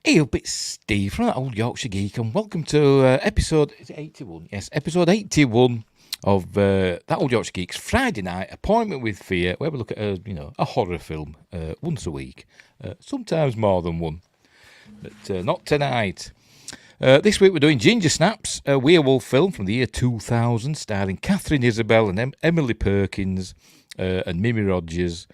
Hey up, it's Steve from that old Yorkshire Geek, and welcome to episode, is it 81? Yes, episode 81 of that old Yorkshire Geek's Friday night appointment with fear, where we look at a horror film once a week, sometimes more than one, but not tonight. This week we're doing Ginger Snaps, a werewolf film from the year 2000, starring Katherine, Isabelle, and Emily Perkins, and Mimi Rogers.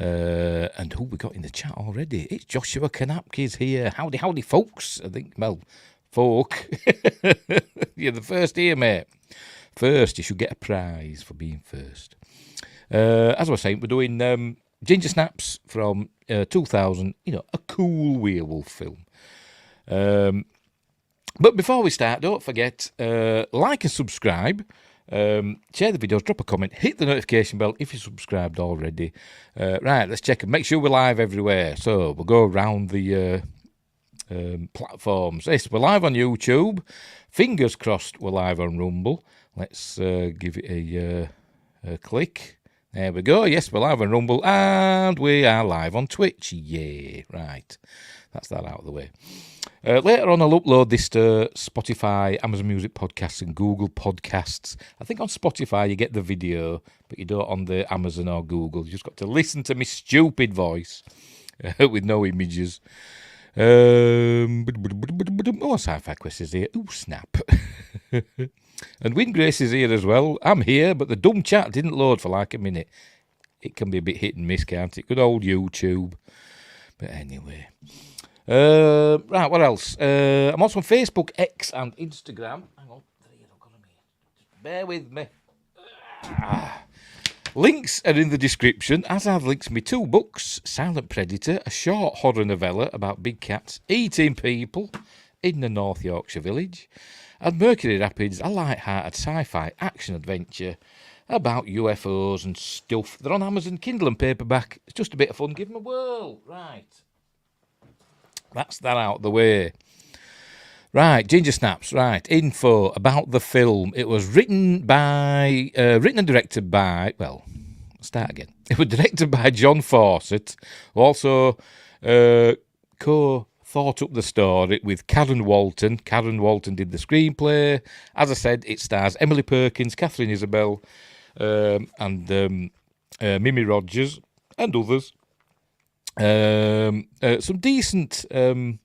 And who we got in the chat already? It's Joshua Kanapke's here. Howdy, folks. I think, well, folk. You're the first here, mate. First, you should get a prize for being first. As I was saying, we're doing Ginger Snaps from 2000, a cool werewolf film. But before we start, don't forget, like and subscribe. Share the videos, drop a comment, hit the notification bell if you're subscribed already. Right, let's check and make sure we're live everywhere. So we'll go around the platforms. Yes, we're live on YouTube. Fingers crossed we're live on Rumble. Let's give it a click. There we go. Yes, we're live on Rumble and we are live on Twitch. Yay, right. That's that out of the way. Later on, I'll upload this to Spotify, Amazon Music Podcasts, and Google Podcasts. I think on Spotify you get the video, but you don't on the Amazon or Google. You just got to listen to my stupid voice with no images. Oh, Sci-Fi Quest is here. Ooh, snap. And Windgrace is here as well. I'm here, but the dumb chat didn't load for like a minute. It can be a bit hit and miss, can't it? Good old YouTube. But anyway. Right, what else? I'm also on Facebook, X, and Instagram. Hang on, I've got them here. Just bear with me. Links are in the description, as are links to my two books, Silent Predator, a short horror novella about big cats eating people in the North Yorkshire village, and Mercury Rapids, a light-hearted sci-fi action-adventure about UFOs and stuff. They're on Amazon, Kindle and paperback. It's just a bit of fun. Give them a whirl. Right. That's that out of the way. Right, Ginger Snaps. Right, info about the film. It was written and directed by. Well, start again. It was directed by John Fawcett, who also co-thought up the story with Karen Walton. Karen Walton did the screenplay. As I said, it stars Emily Perkins, Katherine, Isabelle, and Mimi Rogers and others. Some decent, what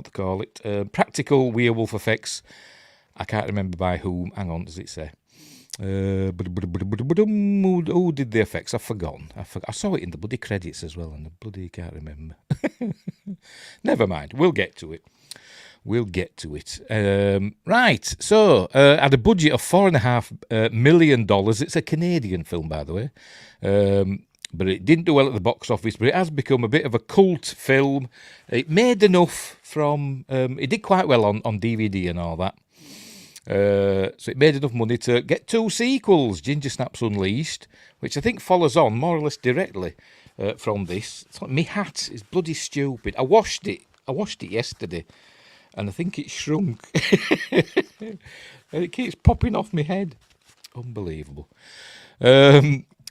they call it, practical werewolf effects. I can't remember by whom. Hang on, does it say? Who did the effects? I've forgotten. I saw it in the bloody credits as well, and I bloody can't remember. Never mind. We'll get to it. Right. So, had a budget of $4.5 million. It's a Canadian film, by the way. But it didn't do well at the box office, but it has become a bit of a cult film. It made enough from... it did quite well on DVD and all that. So it made enough money to get two sequels, Ginger Snaps Unleashed, which I think follows on more or less directly from this. It's like, my hat is bloody stupid. I washed it yesterday, and I think it shrunk. And it keeps popping off my head. Unbelievable.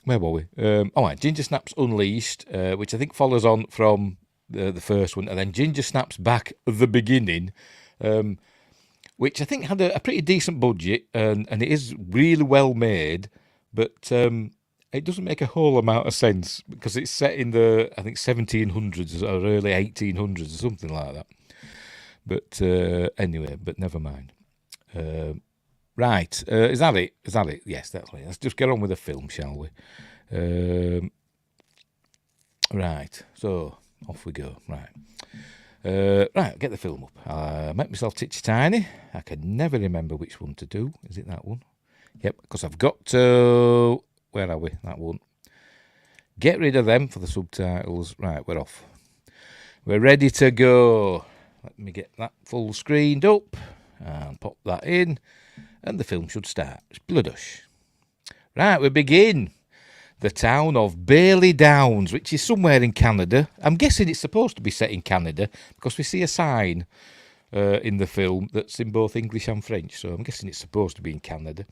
Where were we? Right, Ginger Snaps Unleashed, which I think follows on from the first one, and then Ginger Snaps Back at the beginning, which I think had a pretty decent budget, and it is really well made, but it doesn't make a whole amount of sense because it's set in the, I think, 1700s or early 1800s or something like that. But anyway, but never mind. Right, is that it? Yes, that's it. Let's just get on with the film, shall we? Right, so off we go. Right, get the film up. I make myself titchy tiny. I can never remember which one to do. Is it that one? Yep, because I've got to... Where are we? That one. Get rid of them for the subtitles. Right, we're off. We're ready to go. Let me get that full screened up and pop that in. And the film should start. It's bloodush. Right, we begin. The town of Bailey Downs, which is somewhere in Canada. I'm guessing it's supposed to be set in Canada because we see a sign in the film that's in both English and French. So I'm guessing it's supposed to be in Canada.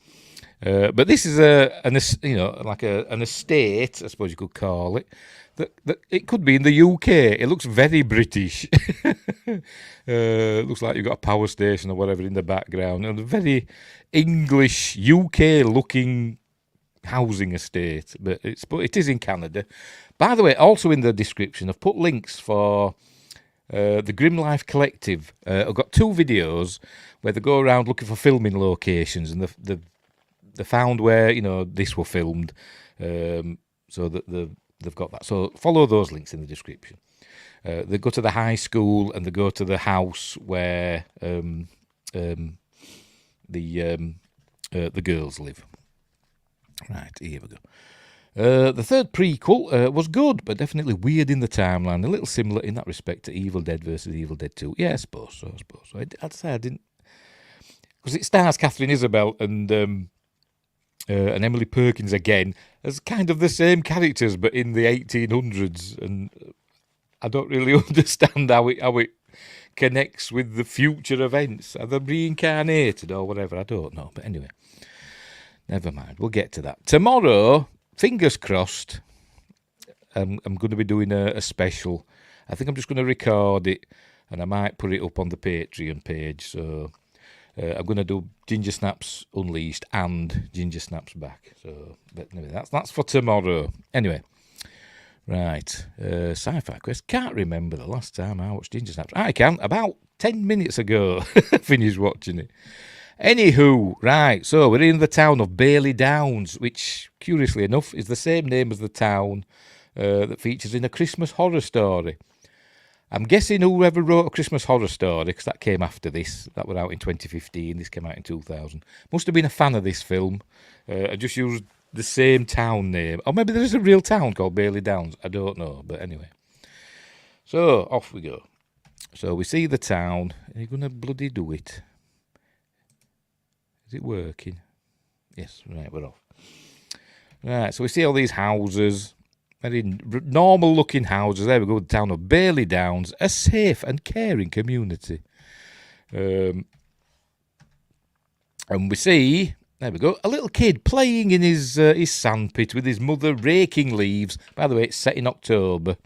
But this is an estate, I suppose you could call it. it could be in the UK. It looks very British. Looks like you've got a power station or whatever in the background, and a very English UK looking housing estate. But it is in Canada. By the way, also in the description, I've put links for the Grim Life Collective. I've got 2 videos where they go around looking for filming locations, and they found where this were filmed. So that they've got that. So follow those links in the description. They go to the high school and they go to the house where the girls live. Right, here we go. The third prequel was good, but definitely weird in the timeline. A little similar in that respect to Evil Dead versus Evil Dead 2. Yeah, I suppose so. I'd say I didn't... Because it stars Katherine, Isabelle, and Emily Perkins again as kind of the same characters, but in the 1800s. And I don't really understand how it connects with the future events. Are they reincarnated or whatever? I don't know. But anyway, never mind. We'll get to that. Tomorrow, fingers crossed, I'm going to be doing a special. I think I'm just going to record it and I might put it up on the Patreon page. So I'm going to do Ginger Snaps Unleashed and Ginger Snaps Back. So, but anyway, that's for tomorrow. Anyway, right. Sci-Fi Quest. Can't remember the last time I watched Ginger Snaps. I can. About 10 minutes ago, finished watching it. Anywho, right. So we're in the town of Bailey Downs, which, curiously enough, is the same name as the town that features in A Christmas Horror Story. I'm guessing whoever wrote A Christmas Horror Story, because that came after this, that were out in 2015, this came out in 2000, must have been a fan of this film and just used the same town name. Or maybe there is a real town called Bailey Downs, I don't know, but anyway. So, off we go. So we see the town, are you going to bloody do it? Is it working? Yes, right, we're off. Right, so we see all these houses. Very normal looking houses. There we go, the town of Bailey Downs, a safe and caring community. And we see, there we go, a little kid playing in his sandpit with his mother raking leaves. By the way, it's set in October,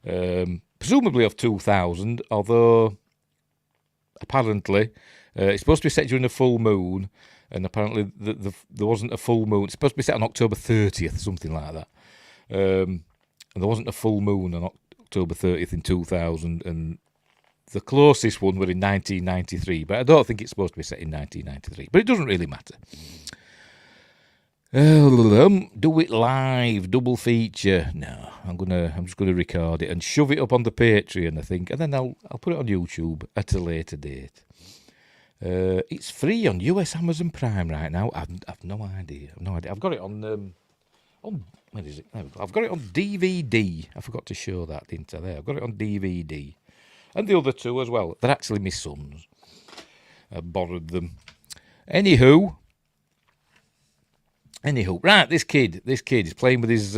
presumably of 2000, although apparently it's supposed to be set during a full moon, and apparently there wasn't a full moon. It's supposed to be set on October 30th, something like that. And there wasn't a full moon on October 30th in 2000, and the closest one were in 1993, but I don't think it's supposed to be set in 1993, but it doesn't really matter. Do it live, double feature. No, I'm just gonna record it and shove it up on the Patreon, I think, and then I'll put it on YouTube at a later date. It's free on US Amazon Prime right now. I've no idea. I've got it on where is it? There we go. I've got it on DVD. I forgot to show that, didn't I? There, I've got it on DVD. And the other 2 as well. They're actually my son's. I borrowed them. Anywho, right, this kid is playing with his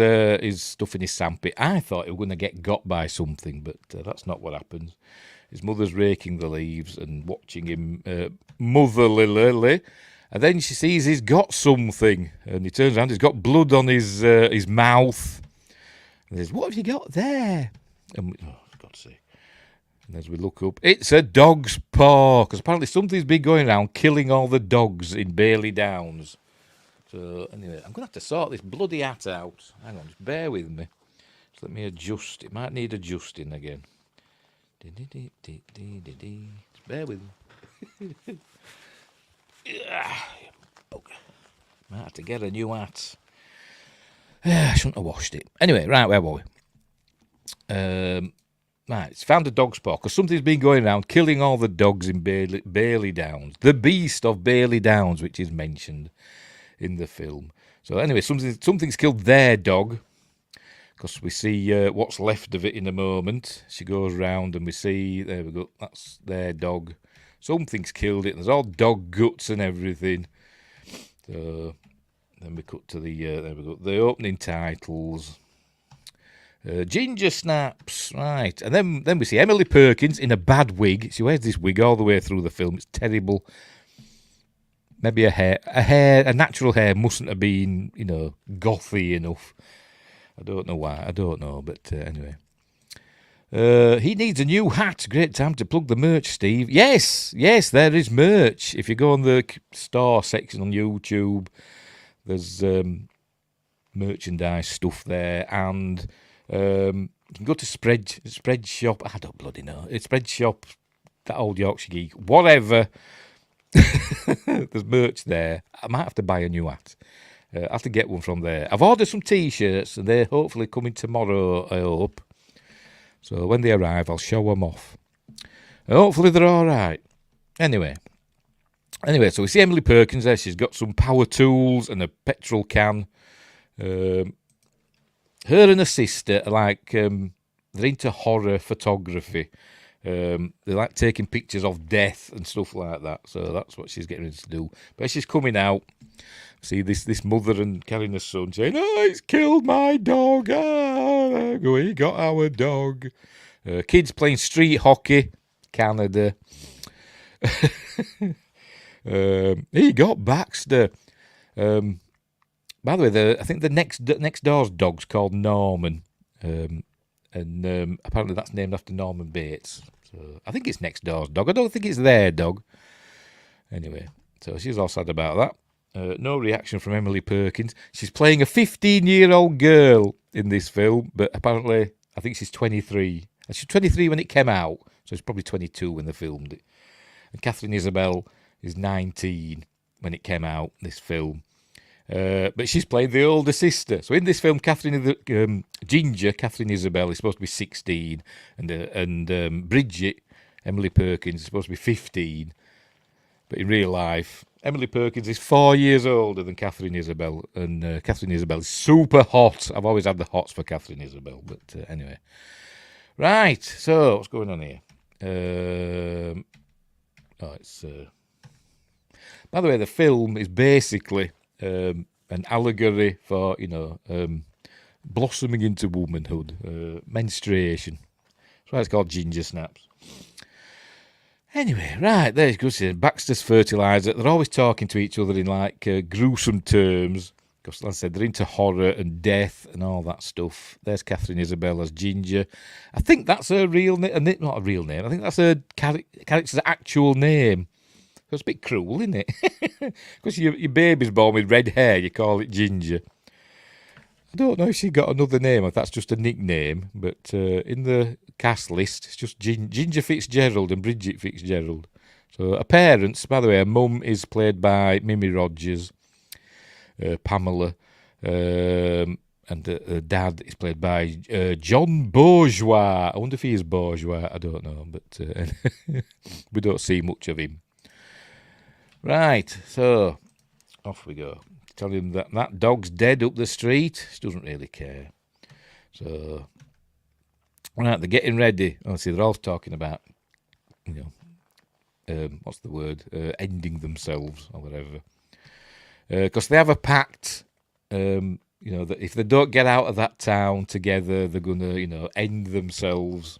stuff in his sandpit. I thought he was going to get got by something, but that's not what happens. His mother's raking the leaves and watching him motherly. And then she sees he's got something, and he turns around, he's got blood on his mouth. And says, "What have you got there?" And for God's sake. And as we look up, it's a dog's paw, because apparently something's been going around killing all the dogs in Bailey Downs. So anyway, I'm going to have to sort this bloody hat out. Hang on, just bear with me. Just let me adjust. It might need adjusting again. Just bear with me. Might have to get a new hat. I shouldn't have washed it. Anyway, right, where were we? Right, it's found a dog's paw, because something's been going around killing all the dogs in Bailey Downs. The beast of Bailey Downs, which is mentioned in the film. So anyway, something's killed their dog, because we see what's left of it in a moment. She goes round and we see, there we go, that's their dog. Something's killed it. There's all dog guts and everything. So then we cut to there we go, the opening titles. Ginger Snaps, right. And then we see Emily Perkins in a bad wig. She wears this wig all the way through the film. It's terrible. Maybe a natural hair mustn't have been, gothy enough. I don't know why. I don't know, but anyway. He needs a new hat. Great time to plug the merch, Steve. Yes, there is merch. If you go on the store section on YouTube, there's merchandise stuff there, and you can go to Spread Shop. I don't bloody know. It's Spread Shop, that old Yorkshire geek, whatever. There's merch there. I might have to buy a new hat. I have to get one from there. I've ordered some T-shirts, and they're hopefully coming tomorrow, I hope. So when they arrive, I'll show them off. Hopefully they're all right. Anyway, so we see Emily Perkins there. She's got some power tools and a petrol can. Her and her sister are like, they're into horror photography. They like taking pictures of death and stuff like that. So that's what she's getting ready to do. But as she's coming out, see this mother and carrying her son saying, "Oh, it's killed my dog. Ah, we got our dog." Kids playing street hockey, Canada. He got Baxter. By the way, I think the next door's dog's called Norman, and apparently that's named after Norman Bates. So I think it's next door's dog. I don't think it's their dog. Anyway, so she's all sad about that. No reaction from Emily Perkins. She's playing a 15-year-old girl in this film, but apparently I think she's 23. She's 23 when it came out, so it's probably 22 when they filmed it. And Katherine Isabelle is 19 when it came out, this film. But she's playing the older sister. So in this film, Ginger, Katherine Isabelle, is supposed to be 16, and Bridget, Emily Perkins, is supposed to be 15. But in real life, Emily Perkins is 4 years older than Katherine Isabelle, and Katherine Isabelle is super hot. I've always had the hots for Katherine Isabelle, but anyway. Right, so what's going on here? By the way, the film is basically an allegory for, blossoming into womanhood, menstruation. That's why it's called Ginger Snaps. Anyway, right, there's good. Baxter's fertiliser. They're always talking to each other in like gruesome terms. Because, like I said, they're into horror and death and all that stuff. There's Katherine Isabelle as Ginger. I think that's her real name. Not a real name. I think that's her character's actual name. So it's a bit cruel, isn't it? Because your baby's born with red hair, you call it Ginger. I don't know if she got another name, or if that's just a nickname, but in the cast list, it's just Ginger Fitzgerald and Bridget Fitzgerald. So her parents, by the way, her mum is played by Mimi Rogers, Pamela, and her dad is played by John Bourgeois. I wonder if he is bourgeois, I don't know, but we don't see much of him. Right, so off we go. Tell him that dog's dead up the street. She doesn't really care. So, right, they're getting ready. Oh, see, they're all talking about, what's the word? Ending themselves or whatever. Because they have a pact, that if they don't get out of that town together, they're going to, end themselves.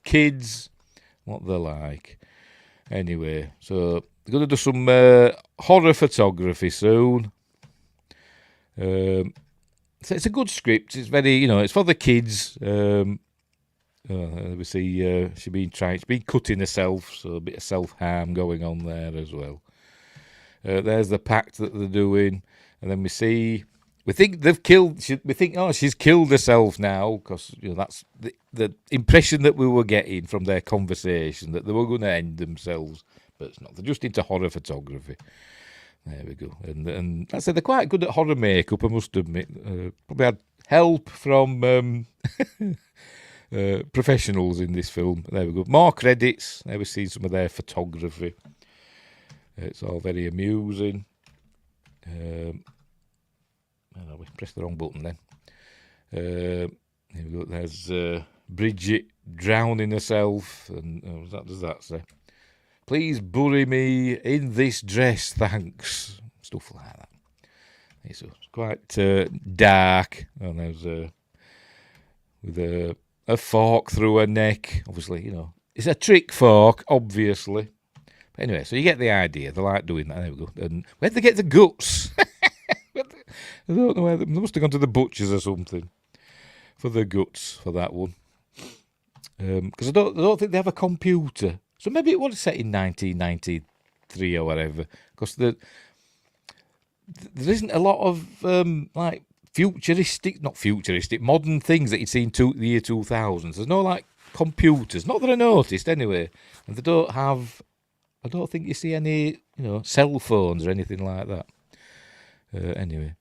Kids, what they're like. Anyway, so they're going to do some horror photography soon. So it's a good script. It's very, it's for the kids. We see she's been cutting herself, so a bit of self-harm going on there as well. There's the pact that they're doing, and then we think they've killed. We think, she's killed herself now, because that's the impression that we were getting from their conversation, that they were going to end themselves, but it's not. They're just into horror photography. There we go. And I said they're quite good at horror makeup, I must admit. Probably had help from professionals in this film. There we go. More credits. There we see some of their photography. It's all very amusing. We pressed the wrong button then. Here we go. There's Bridget drowning herself. And what does that say? Please bury me in this dress, thanks. Stuff like that. It's quite dark. And there's with a fork through her neck. Obviously, it's a trick fork, obviously. But anyway, so you get the idea. They like doing that. There we go. And where'd they get the guts? I don't know where they must have gone to the butchers or something for the guts for that one. Because I don't think they have a computer. So maybe it was set in 1993 or whatever. Because there isn't a lot of like not futuristic, modern things that you'd see in the year 2000. There's no like computers, not that I noticed anyway. And they don't have, I don't think you see any, cell phones or anything like that. Anyway.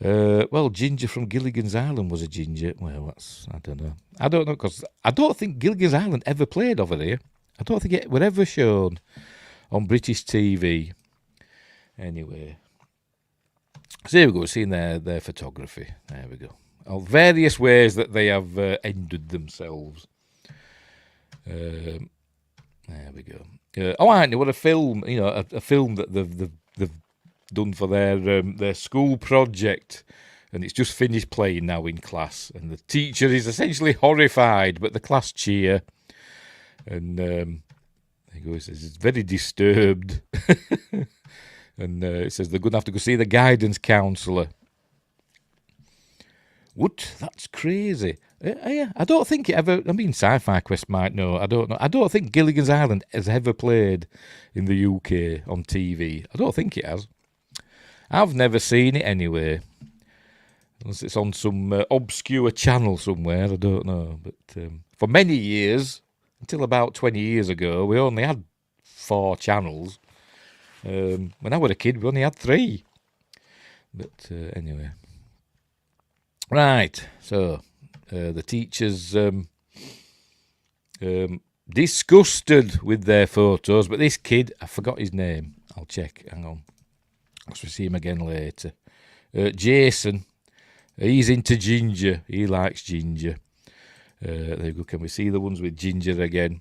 Well, Ginger from Gilligan's Island was a ginger. Well, I don't know, because I don't think Gilligan's Island ever played over here. I don't think it was ever shown on British TV. Anyway. So here we go, seeing their photography. There we go. All various ways that they have ended themselves. There we go. I know what a film, a film that they've done for their school project, and it's just finished playing now in class, and the teacher is essentially horrified, but the class cheer, and he goes, it's very disturbed, and it says they're going to have to go see the guidance counsellor. What? That's crazy. Yeah, I don't think it ever. I mean, Sci-Fi Quest might know. I don't know. I don't think Gilligan's Island has ever played in the UK on TV. I don't think it has. I've never seen it anyway. Unless it's on some obscure channel somewhere, I don't know. But for many years, until about 20 years ago, we only had 4 channels. When I was a kid, we only had 3. But anyway. Right, so the teachers disgusted with their photos, but this kid, I forgot his name. I'll check, hang on. I'll see him again later. Jason, he's into ginger. He likes ginger. There we go. Can we see the ones with ginger again?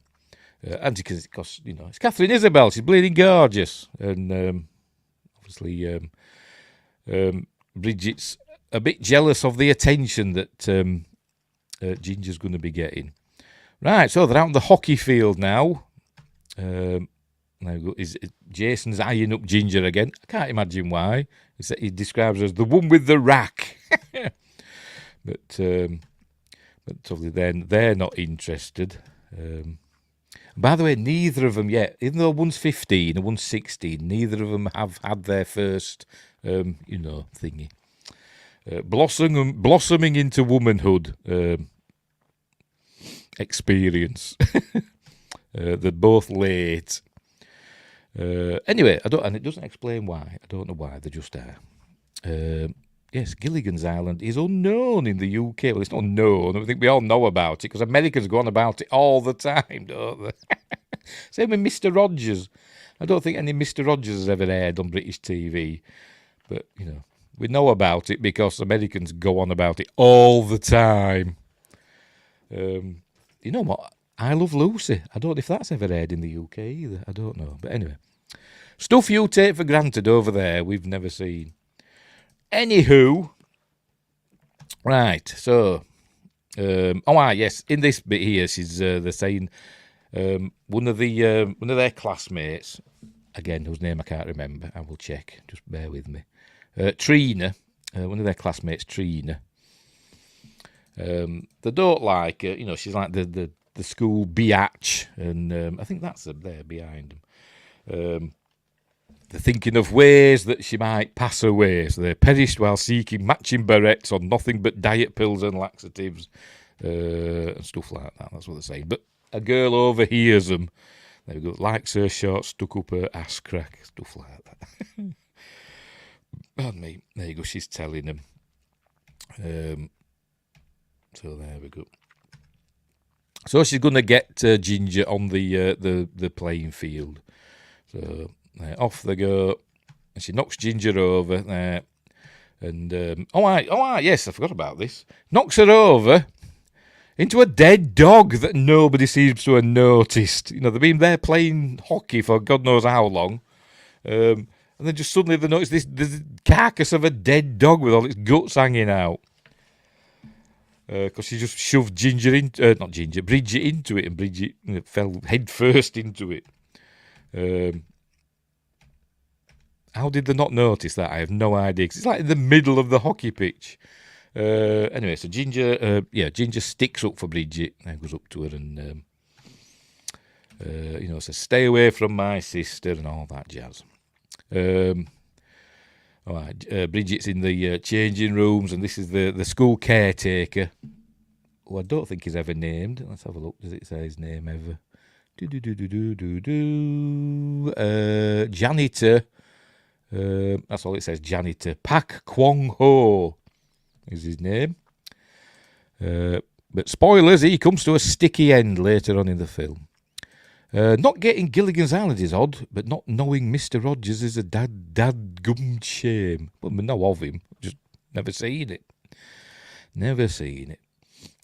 And because it's Katherine Isabelle. She's bleeding gorgeous, and obviously Bridget's a bit jealous of the attention that Ginger's going to be getting. Right, so they're out on the hockey field now. Jason's eyeing up Ginger again. I can't imagine why. He describes her as the one with the rack. but obviously then they're not interested. By the way, neither of them yet, even though one's 15 and one's 16, neither of them have had their first, thingy. Blossoming into womanhood experience. They're both late. Anyway, and it doesn't explain why. I don't know why, they just are. Yes, Gilligan's Island is unknown in the UK. Well, it's not known. I think we all know about it because Americans go on about it all the time, don't they? Same with Mr. Rogers. I don't think any Mr. Rogers has ever aired on British TV. But, we know about it because Americans go on about it all the time. You know what? I Love Lucy. I don't know if that's ever aired in the UK either. I don't know. But anyway. Stuff you take for granted over there we've never seen. Anywho. Right. So. Yes. In this bit here, they're saying one of their classmates, again, whose name I can't remember. I will check. Just bear with me. Trina. One of their classmates, Trina. They don't like her. She's like the school biatch, and I think that's there behind them. They're thinking of ways that she might pass away, so they perished while seeking matching barrettes on nothing but diet pills and laxatives, and stuff like that. That's what they're saying. But a girl overhears them. There we go. Likes her short, stuck up her ass crack, stuff like that. Pardon me. There you go. She's telling them. So there we go. So she's going to get Ginger on the playing field. So off they go, and she knocks Ginger over there. And yes, I forgot about this. Knocks her over into a dead dog that nobody seems to have noticed. They've been there playing hockey for God knows how long, and then just suddenly they notice this carcass of a dead dog with all its guts hanging out. Because she just shoved Bridget into it, and Bridget fell head first into it. How did they not notice that? I have no idea. 'Cause it's like in the middle of the hockey pitch. Anyway, so Ginger sticks up for Bridget and goes up to her and, says, "Stay away from my sister," and all that jazz. All right, Bridget's in the changing rooms, and this is the school caretaker, who I don't think is ever named. Let's have a look. Does it say his name ever? Janitor. That's all it says. Janitor Pak Kwong Ho is his name. But spoilers, he comes to a sticky end later on in the film. Not getting Gilligan's Island is odd, but not knowing Mr. Rogers is a dad-gum shame. Well, we know of him, just never seen it. Never seen it.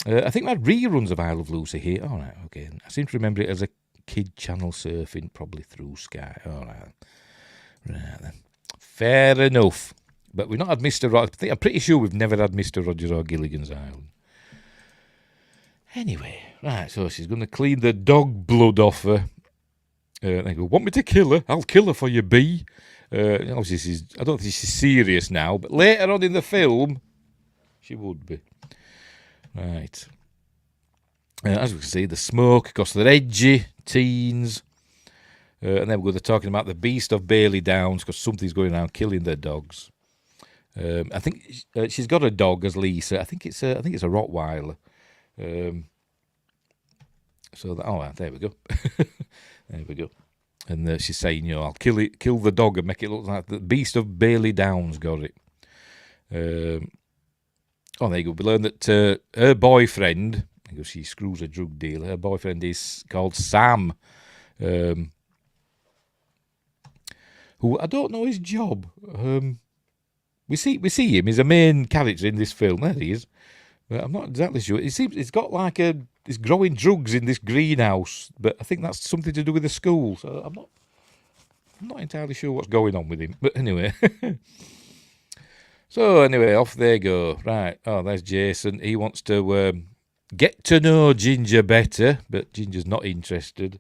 I think we had reruns of I Love Lucy here. All right, okay. I seem to remember it as a kid channel surfing, probably through Sky. All right. Right then. Fair enough. But we've not had Mr. Rogers. I'm pretty sure we've never had Mr. Rogers or Gilligan's Island. Anyway, right, so she's going to clean the dog blood off her. They go, "Want me to kill her? I'll kill her for you, B." Obviously, I don't think she's serious now, but later on in the film, she would be. Right. As we can see, the smoke, because they're edgy, teens. And then they're talking about the beast of Bailey Downs, because something's going around killing their dogs. I think she's got a dog as Lisa. I think it's a Rottweiler. There we go. There we go. And she's saying, I'll kill the dog and make it look like the beast of Bailey Downs got it. There you go. We learn that her boyfriend, because she screws a drug dealer, her boyfriend is called Sam, who I don't know his job. We see him. He's a main character in this film. There he is. But I'm not exactly sure. It seems it's got like it's growing drugs in this greenhouse, but I think that's something to do with the school. So I'm not entirely sure what's going on with him. But anyway. So anyway, off they go. Right. Oh, there's Jason. He wants to get to know Ginger better, but Ginger's not interested.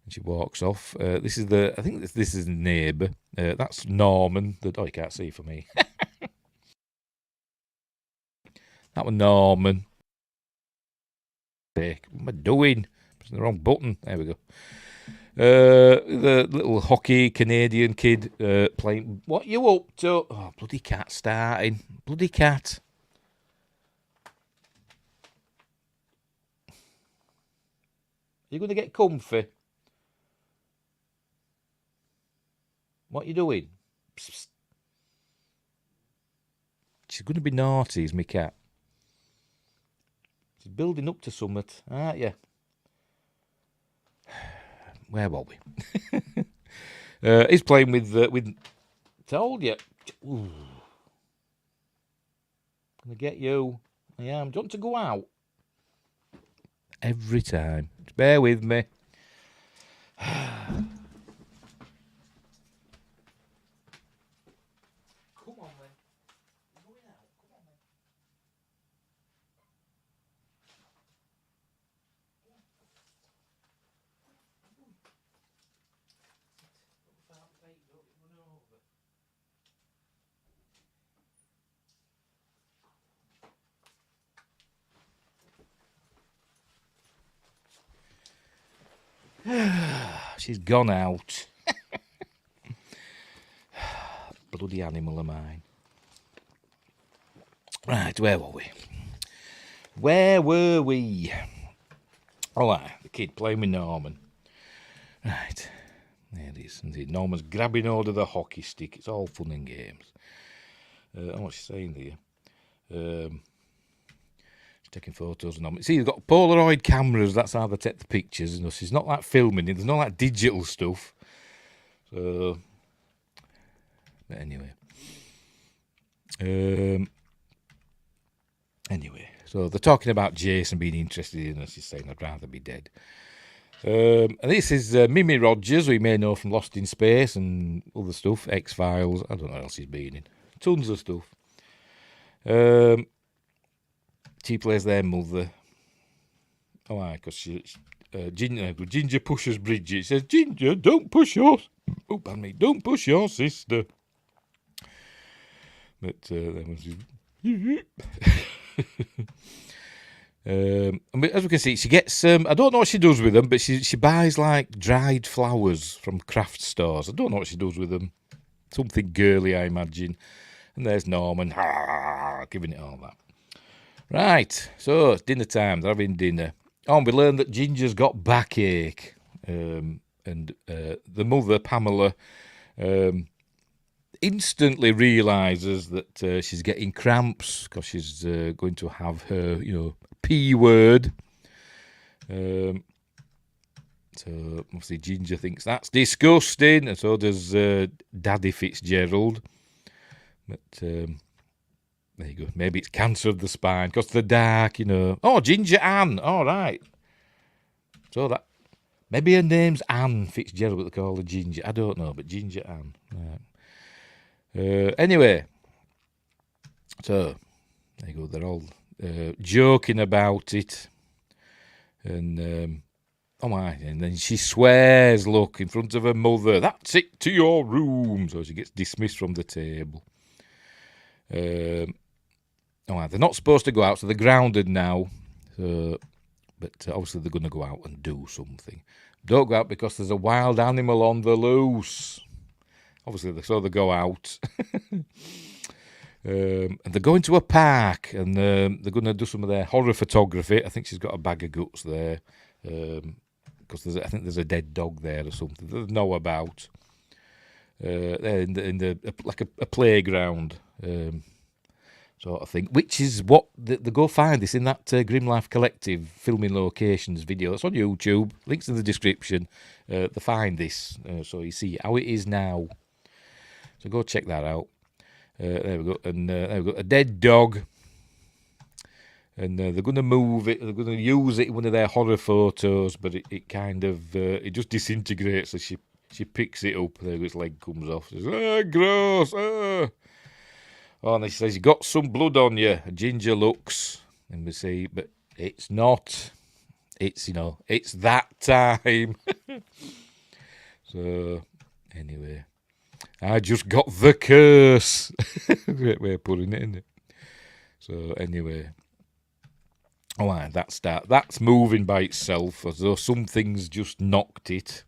And she walks off. I think this is the neighbour. That's Norman. You can't see for me. That was Norman. What am I doing? Pressing the wrong button. There we go. The little hockey Canadian kid playing. What you up to? Oh, bloody cat starting. Bloody cat. You going to get comfy? What you doing? Psst, psst. She's going to be naughty, is my cat. She's building up to something, aren't you? Where were we? He's playing with. Told you. Ooh. Gonna get you. I am. Do you want to go out? Every time. Just bear with me. She's gone out. Bloody animal of mine. Right, where were we? Oh, the kid playing with Norman. Right, there it is. Norman's grabbing hold of the hockey stick. It's all fun and games. What's she saying there? Taking photos and all. See, they've got Polaroid cameras. That's how they take the pictures. It's not like filming. There's no like digital stuff. So, but anyway. So they're talking about Jason being interested in us. He's saying, "I'd rather be dead." And this is Mimi Rogers, who you may know from Lost in Space and other stuff. X-Files. I don't know what else he's been in. Tons of stuff. She plays their mother. Because Ginger pushes Bridget. She says, "Ginger, don't push your... don't push your sister." But I mean, as we can see, she gets. I don't know what she does with them, but she buys like dried flowers from craft stores. I don't know what she does with them. Something girly, I imagine. And there's Norman giving it all that. Right, so it's dinner time. They're having dinner. Oh, and we learned that Ginger's got backache. And the mother, Pamela, instantly realises that she's getting cramps because she's going to have her, P word. So obviously Ginger thinks that's disgusting, and so does Daddy Fitzgerald. But there you go. Maybe it's cancer of the spine because the dark, Oh, Ginger Ann. All right. So that maybe her name's Ann Fitzgerald, but they call her Ginger. I don't know, but Ginger Ann. Right. Anyway, so there you go. They're all joking about it, and oh my! And then she swears, look, in front of her mother. That's it. To your room. So she gets dismissed from the table. Oh my! They're not supposed to go out, so they're grounded now. But obviously they're going to go out and do something. Don't go out because there's a wild animal on the loose. Obviously, so they go out. And they're going to a park, and they're going to do some of their horror photography. I think she's got a bag of guts there, because I think there's a dead dog there or something that they know about. They're in the like a playground sort of thing, which is what they go find this in that Grim Life Collective filming locations video. That's on YouTube. Links in the description. They find this, so you see how it is now. So go check that out. There we go. And there we go. A dead dog. And they're going to move it. They're going to use it in one of their horror photos, but it kind of it just disintegrates. So she picks it up. There, its leg comes off. She says, gross. Oh, and she says, you got some blood on you. Ginger looks, and we see, but it's not. It's it's that time. So anyway. I just got the curse. Great way of putting it, isn't it? So anyway, all right, that's moving by itself, as though something's just knocked it.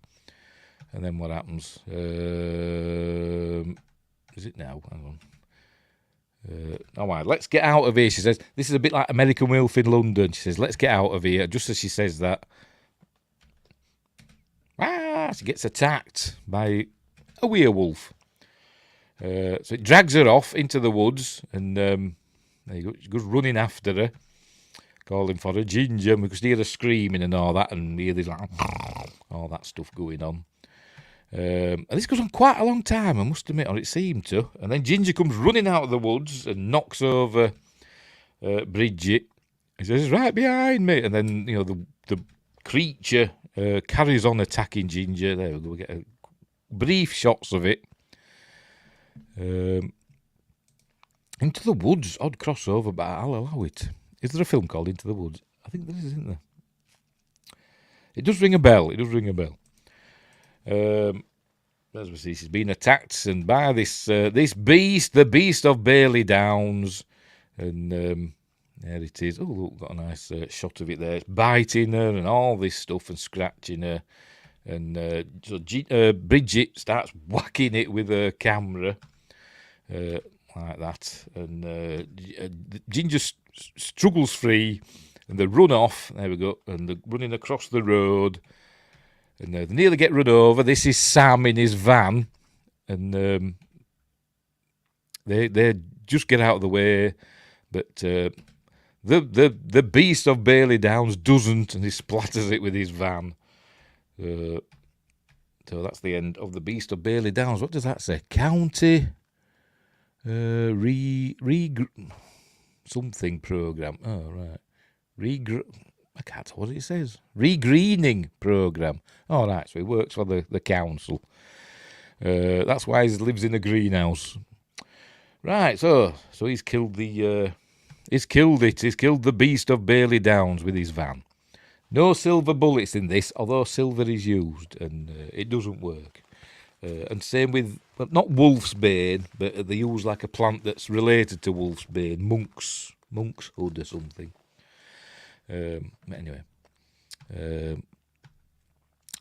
And then what happens? Is it now? Hang on. All right, let's get out of here. She says, this is a bit like American Werewolf in London. She says, let's get out of here. Just as she says that, she gets attacked by a werewolf. So it drags her off into the woods, and there you go. She goes running after her, calling for her. Ginger, and we could hear her screaming and all that, and hear this like all that stuff going on. And this goes on quite a long time, I must admit, or it seemed to. And then Ginger comes running out of the woods and knocks over Bridget. He says, right behind me. And then the creature carries on attacking Ginger. There we go. We get brief shots of it. Into the Woods, odd crossover, but I'll allow it. Is there a film called Into the Woods? I think there is, isn't there? It does ring a bell. As we see, she's been attacked and by this beast, the Beast of Bailey Downs, and there it is. Oh, look, got a nice shot of it there. It's biting her and all this stuff and scratching her. And so Bridget starts whacking it with her camera like that. And Ginger struggles free, and they run off. There we go. And they're running across the road. And they nearly get run over. This is Sam in his van. And they just get out of the way. But the Beast of Bailey Downs doesn't, and he splatters it with his van. So that's the end of the Beast of Bailey Downs. What does that say? County something program. Oh right, I can't tell what it says. Regreening program. All right, so he works for the council. That's why he lives in a greenhouse. Right, so he's killed the He's killed the Beast of Bailey Downs with his van. No silver bullets in this, although silver is used, and it doesn't work. And same with, well, not wolf's bane, but they use like a plant that's related to wolf's bane, monk's hood or something. Anyway,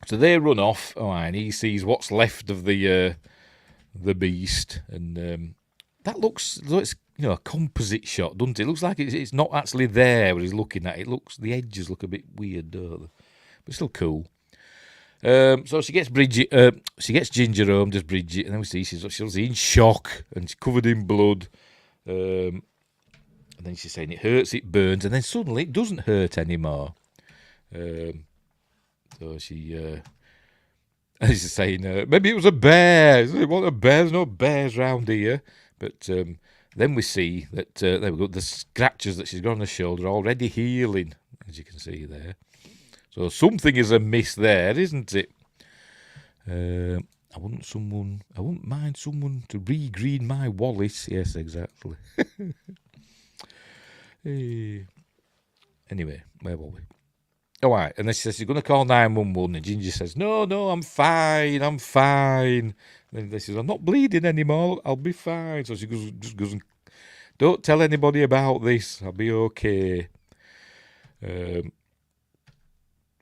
so they run off. Oh, and he sees what's left of the beast, and that looks, it's, you know, a composite shot, doesn't it? It looks like it's not actually there when he's looking at it. The edges look a bit weird, don't they? But still cool. So she gets Ginger home, does Bridget, and then we see she's in shock and she's covered in blood. And then she's saying it hurts, it burns, and then suddenly it doesn't hurt anymore. So she's saying maybe it was a bear. It wasn't a bear. There's no bears round here. But then we see that there we go. The scratches that she's got on her shoulder are already healing, as you can see there. So something is amiss there, isn't it? I wouldn't mind someone to re-green my wallet. Yes, exactly. Anyway, where were we? All right, and then she says she's going to call 911, and Ginger says, no, I'm fine. And then she says, I'm not bleeding anymore, I'll be fine. So she goes and, don't tell anybody about this, I'll be okay.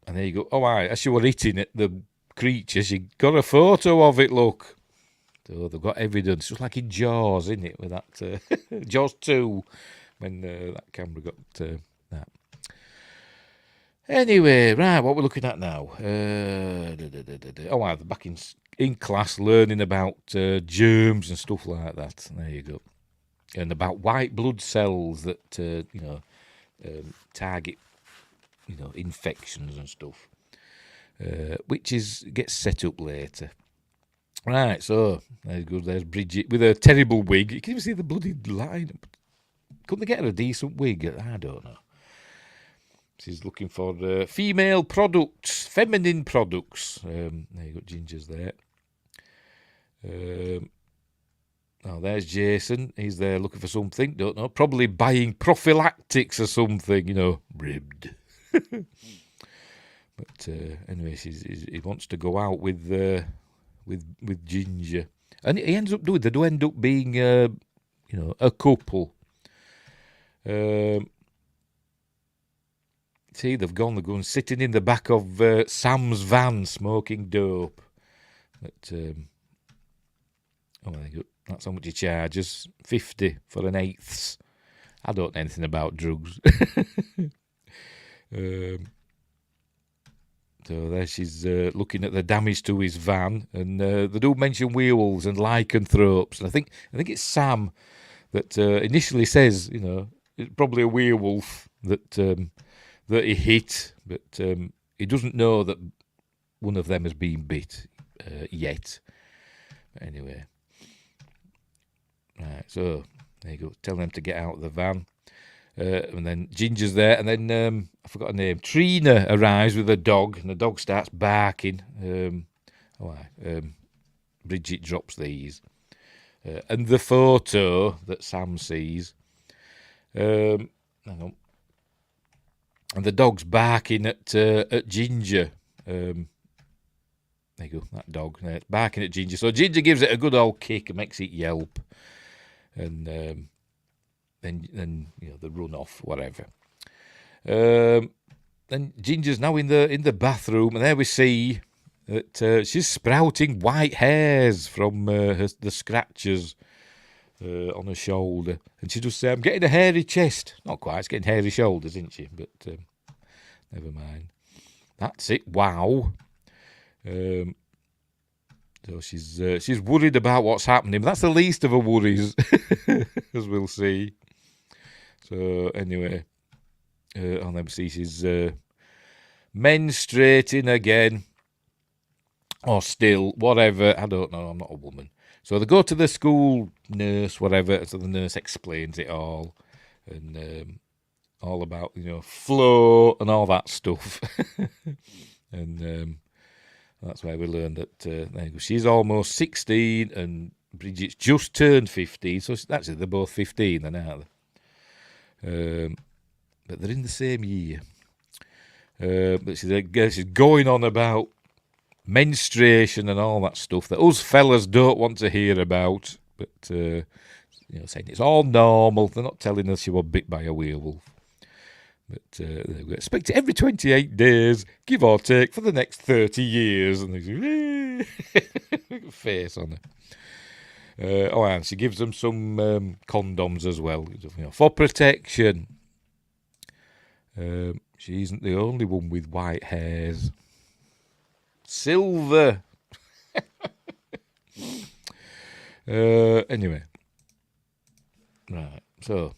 And there you go. Oh, right, as she were hitting at the creature, she got a photo of it, look. So they've got evidence, just like in Jaws, isn't it, with that, Jaws 2, when that camera got that. Anyway, right, what we're looking at now. Oh, wow, they're back in class learning about germs and stuff like that. There you go. And about white blood cells that, target, infections and stuff. Which gets set up later. Right, so there you go. There's Bridget with a terrible wig. You can even see the bloody line. Couldn't they get her a decent wig? I don't know. She's looking for female products, feminine products. There you go, Ginger's there. Oh, there's Jason. He's there looking for something. Don't know. Probably buying prophylactics or something. Ribbed. But anyway, he wants to go out with Ginger, and he ends up doing. They do end up being, a couple. See, they've gone sitting in the back of Sam's van smoking dope. But there you go. That's how much he charges. 50 for an eighths. I don't know anything about drugs. So there she's looking at the damage to his van, and they do mention werewolves and lycanthropes. And I think it's Sam that initially says, it's probably a werewolf that he hit, but he doesn't know that one of them has been bit yet. But anyway, right. So there you go. Tell them to get out of the van. And then Ginger's there, and then I forgot her name. Trina arrives with a dog, and the dog starts barking. Bridget drops these, and the photo that Sam sees. Hang on. And the dog's barking at Ginger. There you go, that dog. It's barking at Ginger. So Ginger gives it a good old kick and makes it yelp, and. Then they run off, whatever. Then Ginger's now in the bathroom, and there we see that she's sprouting white hairs from the scratches on her shoulder, and she just say, "I'm getting a hairy chest." Not quite, it's getting hairy shoulders, isn't she? But never mind. That's it. Wow. So she's worried about what's happening, but that's the least of her worries, as we'll see. So anyway, on them see she's menstruating again, or still, whatever. I don't know. I'm not a woman. So they go to the school nurse, whatever. So the nurse explains it all, and all about flow and all that stuff, and that's where we learned that there you go, she's almost 16 and Bridget's just turned 15. So that's it. They're both 15 then, aren't they? But they're in the same year. But she's going on about menstruation and all that stuff that us fellas don't want to hear about. But, saying it's all normal. They're not telling us she was bit by a werewolf. But we expect it every 28 days, give or take, for the next 30 years. And they face on her. And she gives them some condoms as well, for protection. She isn't the only one with white hairs. Silver. Anyway. Right, so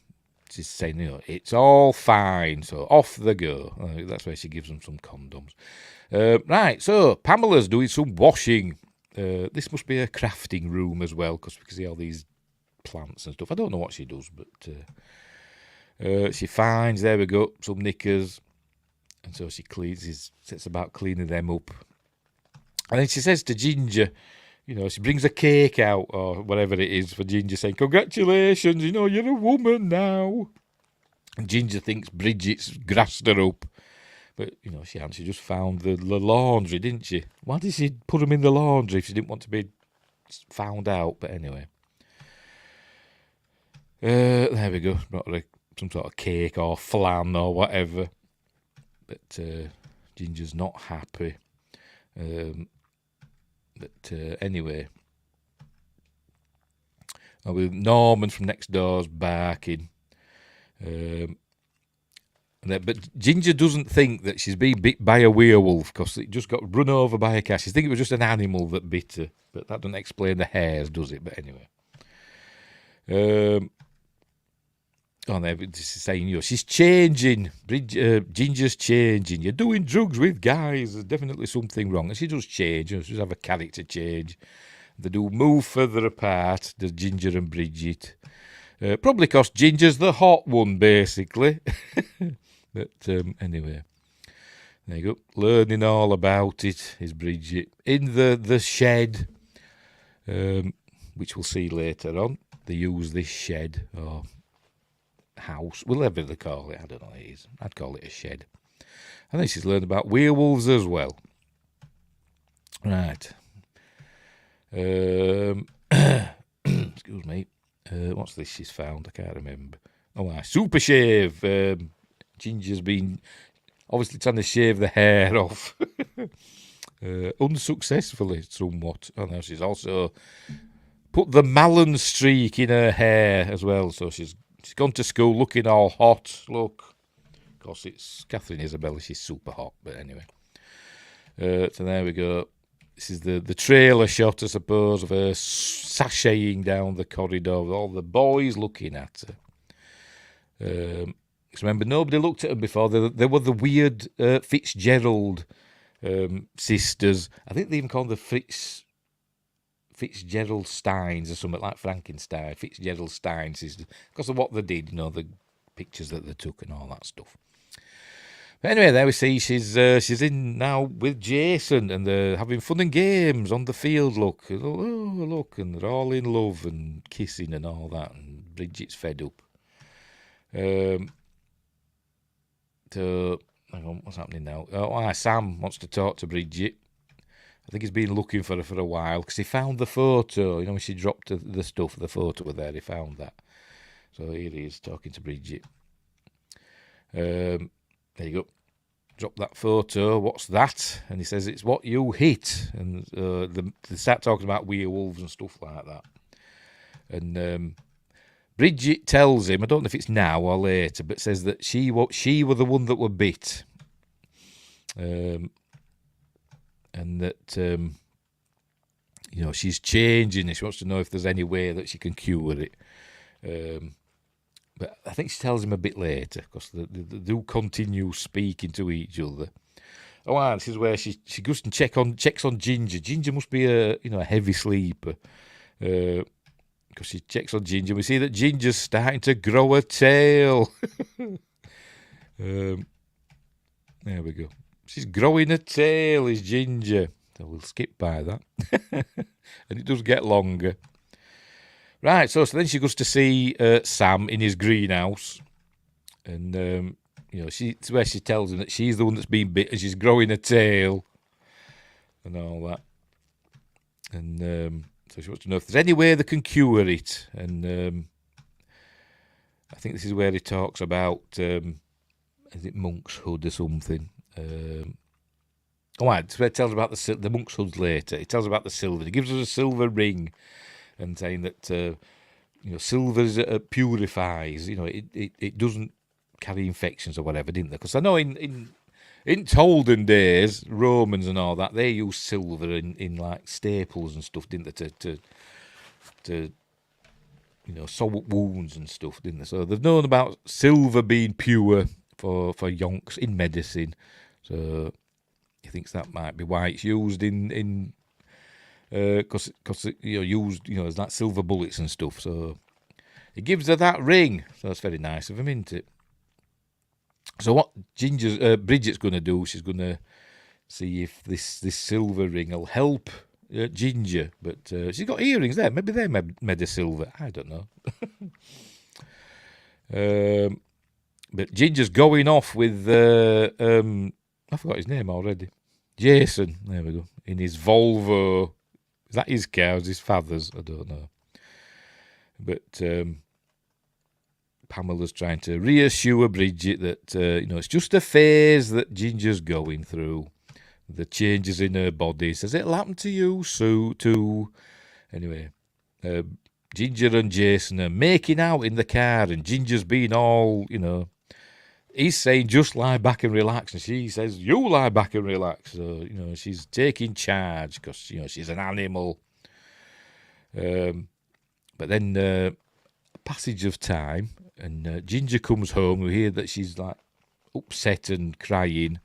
she's saying, it's all fine, so off they go. That's where she gives them some condoms. Right, so Pamela's doing some washing. This must be a crafting room as well, because we can see all these plants and stuff. I don't know what she does, but she finds, there we go, some knickers. And so she sets about cleaning them up. And then she says to Ginger, she brings a cake out or whatever it is for Ginger, saying, congratulations, you're a woman now. And Ginger thinks Bridget's grassed her up. But, she just found the laundry, didn't she? Why did she put them in the laundry if she didn't want to be found out? But anyway. There we go. Brought her some sort of cake or flan or whatever. But Ginger's not happy. Anyway. With Norman from next door's barking. But Ginger doesn't think that she's been bit by a werewolf because it just got run over by a cat. She thinks it was just an animal that bit her. But that doesn't explain the hairs, does it? But anyway. This is saying, she's changing. Ginger's changing. You're doing drugs with guys. There's definitely something wrong. And she does change. She does have a character change. They do move further apart, the Ginger and Bridget. Probably because Ginger's the hot one, basically. But anyway, there you go. Learning all about it is Bridget. In the shed, which we'll see later on. They use this shed or house, whatever they call it. I don't know what it is. I'd call it a shed. And then she's learned about werewolves as well. Right. Excuse me. What's this she's found? I can't remember. Super shave. Ginger's been obviously trying to shave the hair off. Unsuccessfully, somewhat. Now she's also put the Malin streak in her hair as well. So she's gone to school looking all hot. Look. Of course, it's Katherine Isabelle. She's super hot. But anyway. So there we go. This is the trailer shot, I suppose, of her sashaying down the corridor with all the boys looking at her. Because remember, nobody looked at her before. They were the weird Fitzgerald sisters. I think they even called them Fitzgerald Steins or something like Frankenstein. Fitzgerald Stein sisters. Because of what they did, the pictures that they took and all that stuff. But anyway, there we see she's in now with Jason and they're having fun and games on the field. Look, and they're all in love and kissing and all that. And Bridget's fed up. So, hang on, what's happening now? Sam wants to talk to Bridget. I think he's been looking for her for a while because he found the photo. When she dropped the stuff, the photo was there. He found that. So here he is talking to Bridget. There you go. Drop that photo. What's that? And he says, it's what you hit. And they start talking about werewolves and stuff like that. And Bridget tells him, I don't know if it's now or later, but says that she were the one that were bit. And that, she's changing. She wants to know if there's any way that she can cure it. But I think she tells him a bit later because they do continue speaking to each other. This is where she goes and checks on Ginger. Ginger must be a heavy sleeper. Because she checks on Ginger. We see that Ginger's starting to grow a tail. There we go. She's growing a tail, is Ginger. So we'll skip by that. And it does get longer. Right, so then she goes to see Sam in his greenhouse. And, it's where she tells him that she's the one that's been bit and she's growing a tail. and all that. And so she wants to know if there's any way they can cure it. And I think this is where he talks about, is it monk's hood or something? It tells about the monk's hood later. It tells about the silver. He gives us a silver ring, and saying that silver purifies. It doesn't carry infections or whatever, didn't they? Because I know in olden days, Romans and all that, they used silver in like staples and stuff, didn't they? To sew up wounds and stuff, didn't they? So they've known about silver being pure for yonks in medicine. So he thinks that might be why it's used in because used as that silver bullets and stuff. So he gives her that ring. So that's very nice of him, isn't it? So what Bridget's going to do? She's going to see if this silver ring will help Ginger, but she's got earrings there. Maybe they're made of silver. I don't know. But Ginger's going off with I forgot his name already. Jason. There we go. In his Volvo. Is that his car? Is his father's? I don't know. But Pamela's trying to reassure Bridget that it's just a phase that Ginger's going through. The changes in her body. Says it'll happen to you too. Anyway, Ginger and Jason are making out in the car, and Ginger's being all, he's saying just lie back and relax, and she says you lie back and relax. So she's taking charge because she's an animal. But then passage of time, and Ginger comes home. We hear that she's like upset and crying.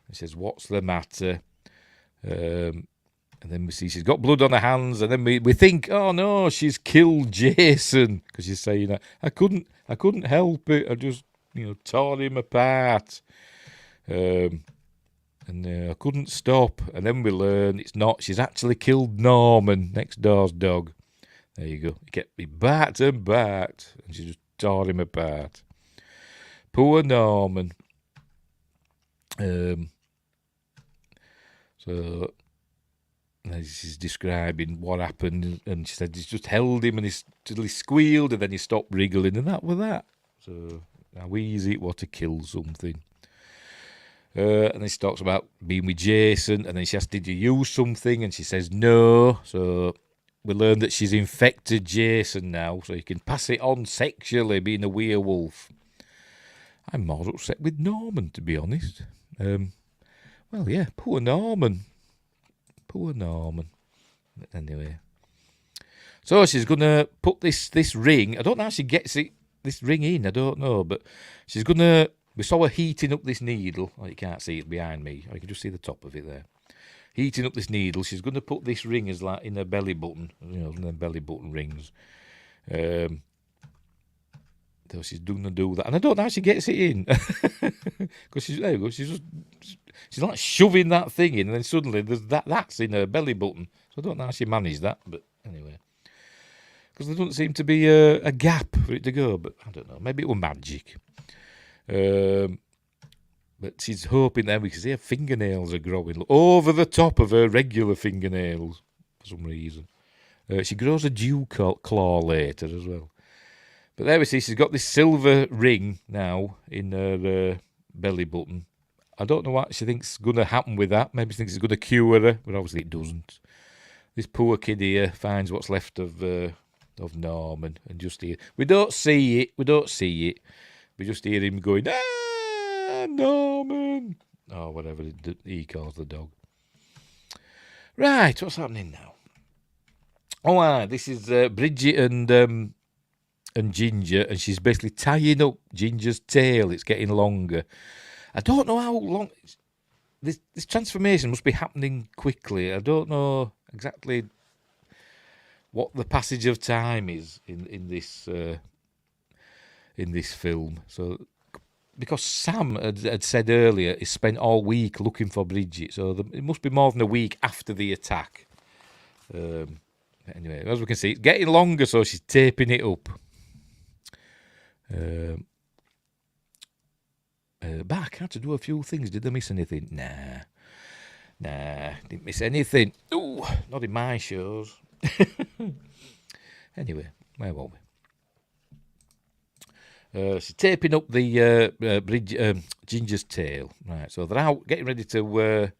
And says, "What's the matter?" And then we see she's got blood on her hands, and then we think, "Oh no, she's killed Jason," because she's saying, "I couldn't help it. I just tore him apart, and I couldn't stop." And then we learn it's not. She's actually killed Norman, next door's dog. There you go. He kept me backed and backed, and she just tore him apart. Poor Norman. So she's describing what happened, and she said he's just held him and till he squealed, and then he stopped wriggling, and that was that. So how easy it was to kill something. And then she talks about being with Jason, and then she asks, "Did you use something?" And she says no. So we learn that she's infected Jason now, so he can pass it on sexually, being a werewolf. I'm more upset with Norman, to be honest. Well, yeah, poor Norman. Poor Norman. Anyway. So she's going to put this ring. I don't know how she gets this ring in. I don't know. But she's going to... We saw her heating up this needle. Oh, you can't see it behind me. You can just see the top of it there. Heating up this needle. She's going to put this ring as like in her belly button. The belly button rings. So she's going to do that. And I don't know how she gets it in. Because there you go. She's like shoving that thing in, and then suddenly there's that's in her belly button. So I don't know how she managed that, but anyway. Because there doesn't seem to be a gap for it to go, but I don't know. Maybe it was magic. But she's hoping that we can see her fingernails are growing over the top of her regular fingernails for some reason. She grows a dew claw later as well. But there we see she's got this silver ring now in her belly button. I don't know what she thinks is going to happen with that. Maybe she thinks it's going to cure her, but obviously it doesn't. This poor kid here finds what's left of Norman, and just hear. We don't see it. We just hear him going, "Ah, Norman!" Or whatever he calls the dog. Right, what's happening now? Oh, this is Bridget and Ginger, and she's basically tying up Ginger's tail. It's getting longer. I don't know how long. This transformation must be happening quickly. I don't know exactly what the passage of time is in this film. So, because Sam had said earlier, he spent all week looking for Bridget, so it must be more than a week after the attack. Anyway, as we can see, it's getting longer, so she's taping it up. Back, had to do a few things. Did they miss anything? Nah. Nah, didn't miss anything. Ooh, not in my shows. Anyway, where were we? She's taping up the Ginger's tail. Right, so they're out getting ready to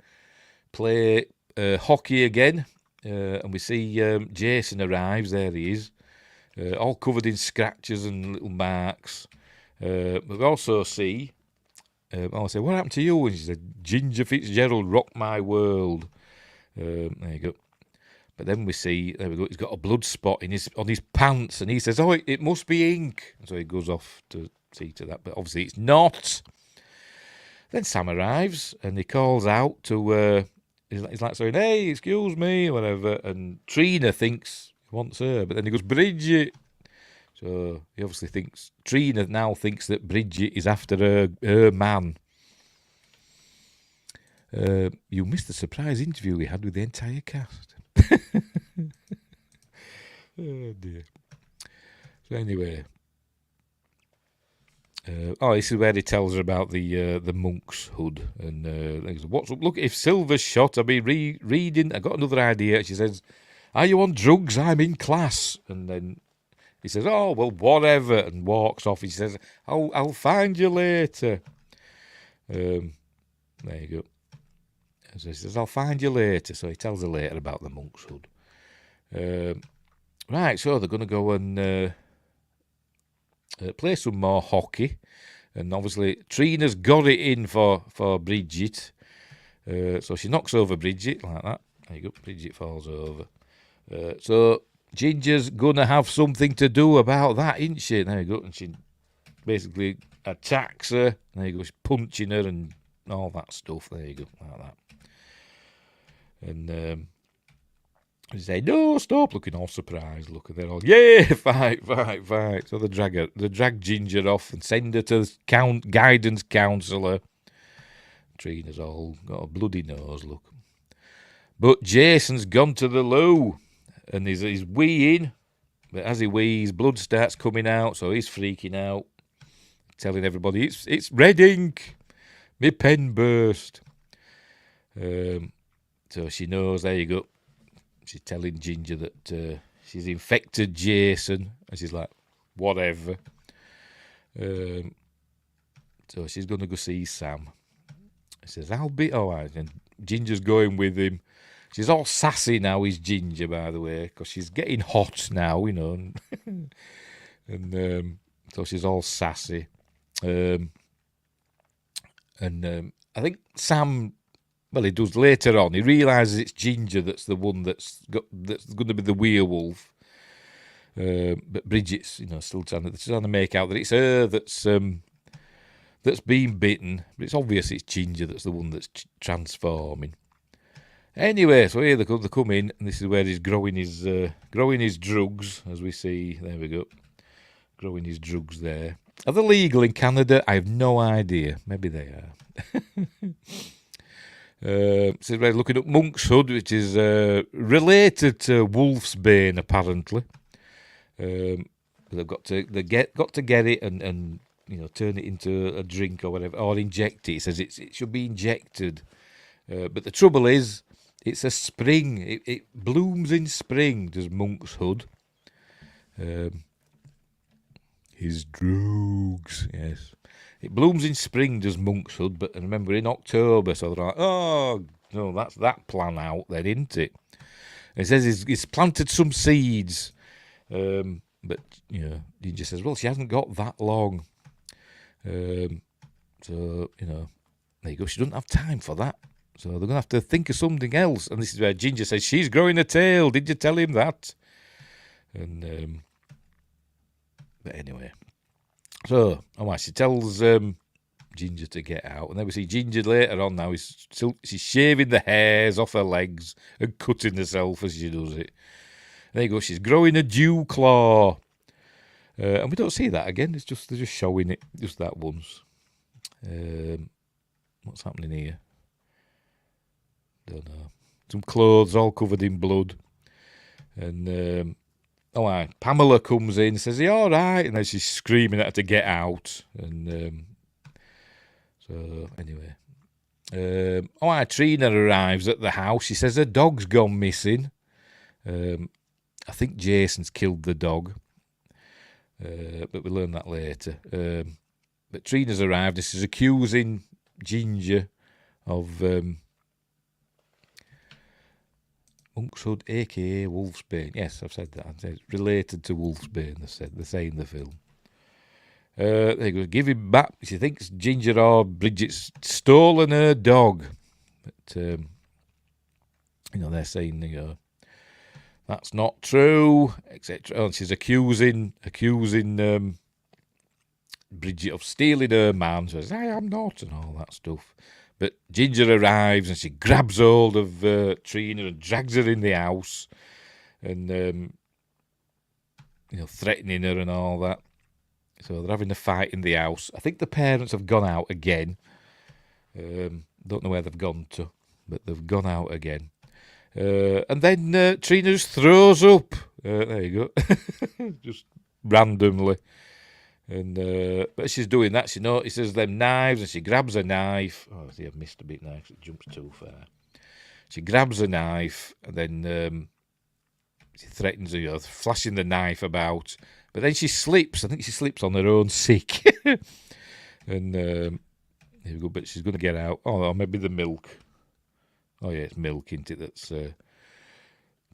play hockey again. And we see Jason arrives. There he is. All covered in scratches and little marks. We also see... I say, what happened to you? And she said, Ginger Fitzgerald rocked my world. There you go. But then we see, there we go, he's got a blood spot on his pants, and he says, oh, it must be ink. So he goes off to see to that, but obviously it's not. Then Sam arrives, and he calls out to, he's like saying, hey, excuse me, whatever, and Trina thinks he wants her, but then he goes, Bridget. So he obviously thinks, Trina now thinks that Bridget is after her man. You missed the surprise interview we had with the entire cast. Oh dear. So anyway, this is where he tells her about the monk's hood, and he goes, what's up? Look, if Silver's shot, I'll be reading. I got another idea. She says, "Are you on drugs? I'm in class." And then he says, "Oh well, whatever," and walks off. He says, "I'll find you later." There you go. So he says, "I'll find you later." So he tells her later about the monk's hood. Right, so they're going to go and play some more hockey. And obviously, Trina's got it in for Bridget. So she knocks over Bridget like that. There you go, Bridget falls over. So Ginger's going to have something to do about that, isn't she? There you go. And she basically attacks her. There you go, she's punching her and all that stuff. There you go, like that. And they say, no, stop, looking all surprised. Look, they're all, yeah, fight. So they drag Ginger off and send her to the guidance counsellor. Trina's all got a bloody nose, look. But Jason's gone to the loo, and he's weeing. But as he wees, blood starts coming out, so he's freaking out, telling everybody, it's red ink. My pen burst. So she knows, there you go. She's telling Ginger that she's infected Jason. And she's like, whatever. So she's going to go see Sam. He says, I'll be all right. And Ginger's going with him. She's all sassy now, is Ginger, by the way, because she's getting hot now, you know. And so she's all sassy. I think Sam... Well, he does later on. He realises it's Ginger that's the one that's going to be the werewolf. But Bridget's, still trying to make out that it's her that's been bitten. But it's obvious it's Ginger that's the one that's transforming. Anyway, so here they come in, and this is where he's growing his drugs, as we see. There we go, growing his drugs there. Are they legal in Canada? I have no idea. Maybe they are. So we're looking at Monk's Hood, which is related to Wolf's Bane, apparently. They've got to get it and turn it into a drink or whatever, or inject it. It says it should be injected, but the trouble is, it's a spring. It blooms in spring. Does Monk's Hood? His drugs, yes. It blooms in spring, does Monk's Hood, but remember in October, so they're like, oh, no, that's that plan out then, isn't it? And it says he's planted some seeds, but, Ginger says, well, she hasn't got that long. So, there you go, she doesn't have time for that. So they're going to have to think of something else. And this is where Ginger says, she's growing a tail, did you tell him that? And, but anyway... So, she tells Ginger to get out. And then we see Ginger later on now. She's shaving the hairs off her legs and cutting herself as she does it. There you go. She's growing a dew claw. And we don't see that again. They're just showing it just that once. What's happening here? Don't know. Some clothes all covered in blood. And... Pamela comes in and says, are you all right? And then she's screaming at her to get out. And so, anyway. Trina arrives at the house. She says her dog's gone missing. I think Jason's killed the dog, but we'll learn that later. But Trina's arrived and she's accusing Ginger of monkshood, aka wolfsbane. Yes, I've said that. I've said it's related to wolfsbane. They say in the film. They go, give him back. She thinks Ginger or Bridget's stolen her dog. But, they're saying, that's not true, etc. And she's accusing Bridget of stealing her man. She says, I am not, and all that stuff. But Ginger arrives and she grabs hold of Trina and drags her in the house and, threatening her and all that. So they're having a fight in the house. I think the parents have gone out again. Don't know where they've gone to, but they've gone out again. And then Trina just throws up. There you go. Just randomly. And but as she's doing that, she notices them knives and she grabs a knife. Oh, see, I've missed a bit now because it jumps too far. She grabs a knife and then she threatens her, flashing the knife about. But then she slips. I think she slips on her own sick. And here we go. But she's going to get out. Oh, or maybe the milk. Oh, yeah, it's milk, isn't it? That's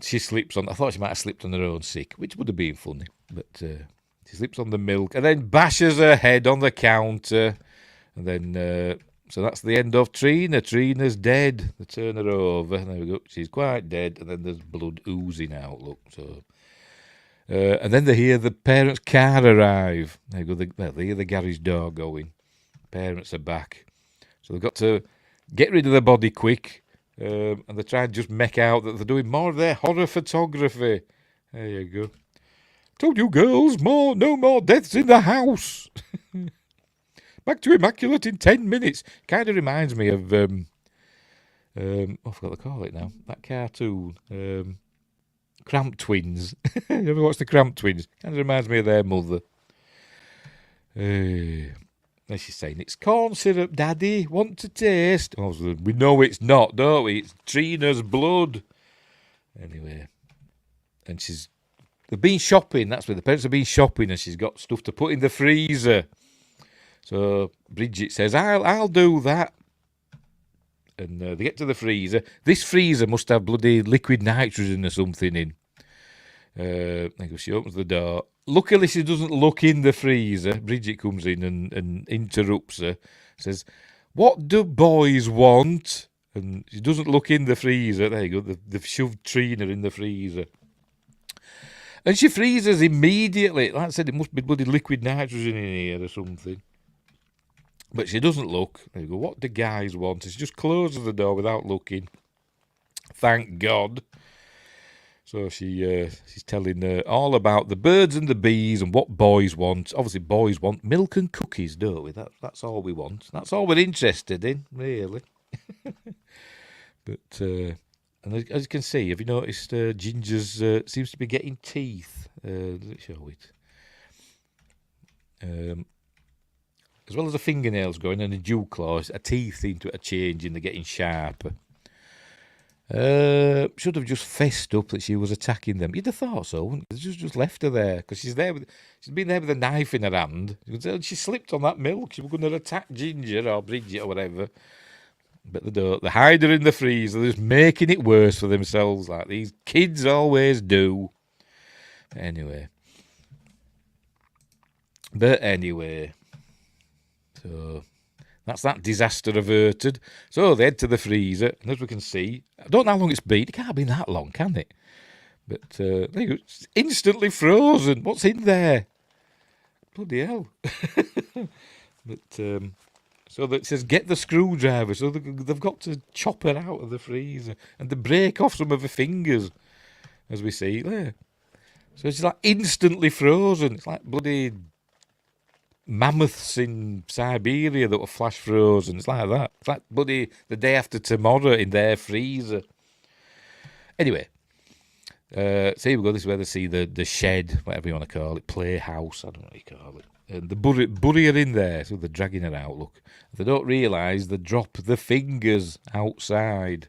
she slips on. I thought she might have slipped on her own sick, which would have been funny. But she slips on the milk and then bashes her head on the counter. And then, so that's the end of Trina. Trina's dead. They turn her over. There we go. She's quite dead. And then there's blood oozing out, look. So. And then they hear the parents' car arrive. They hear the garage door going. Parents are back. So they've got to get rid of the body quick. And they try and just make out that they're doing more of their horror photography. There you go. Told you girls, no more deaths in the house. Back to Immaculate in 10 minutes. Kind of reminds me of, I forgot to call it now. That cartoon. Cramp Twins. You ever watched the Cramp Twins? Kind of reminds me of their mother. Then she's saying, it's corn syrup, Daddy. Want to taste? Oh, we know it's not, don't we? It's Trina's blood. Anyway. And they've been shopping. That's where the parents have been shopping and she's got stuff to put in the freezer. So Bridget says, I'll do that. And they get to the freezer. This freezer must have bloody liquid nitrogen or something in. She opens the door. Luckily, she doesn't look in the freezer. Bridget comes in and interrupts her. Says, what do boys want? And she doesn't look in the freezer. There you go. They've shoved Trina in the freezer. And she freezes immediately. Like I said, it must be bloody liquid nitrogen in here or something. But she doesn't look. There you go. What do guys want? She just closes the door without looking. Thank God. So she's telling all about the birds and the bees and what boys want. Obviously, boys want milk and cookies, don't we? That's all we want. That's all we're interested in, really. But and as you can see, have you noticed Ginger's seems to be getting teeth? Does it show it? As well as the fingernails going and the dew claws, her teeth seem to be changing, they're getting sharper. Should have just fessed up that she was attacking them. You'd have thought so, wouldn't you? Just left her there, because she's been there with a knife in her hand. She slipped on that milk. She was going to attack Ginger or Bridget or whatever. But they don't. They hide her in the freezer. They're just making it worse for themselves, like these kids always do. Anyway. So that's that disaster averted. So they head to the freezer, and as we can see, I don't know how long it's been. It can't have been that long, can it? But there you go. It's instantly frozen. What's in there? Bloody hell. But so that it says, get the screwdriver. So they've got to chop her out of the freezer. And they break off some of her fingers, as we see there. So it's like instantly frozen. It's like bloody mammoths in Siberia that were flash frozen. It's like that. It's like bloody the day after tomorrow in their freezer. Anyway, so here we go. This is where they see the shed, whatever you want to call it, playhouse. I don't know what you call it. And they bury her in there, so they're dragging her out, look. If they don't realise, they drop the fingers outside,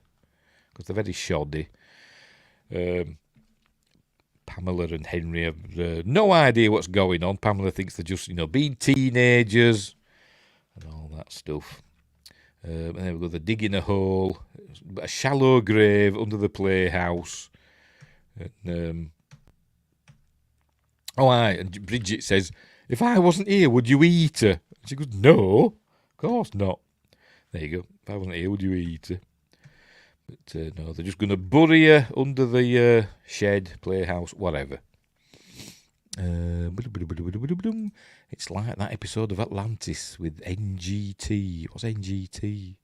because they're very shoddy. Pamela and Henry have no idea what's going on. Pamela thinks they're just, being teenagers and all that stuff. And then we go, they're digging a hole, a shallow grave under the playhouse. And, and Bridget says, if I wasn't here, would you eat her? She goes, no, of course not. There you go. If I wasn't here, would you eat her? But no, they're just going to bury her under the shed, playhouse, whatever. It's like that episode of Atlantis with NGT. What's NGT?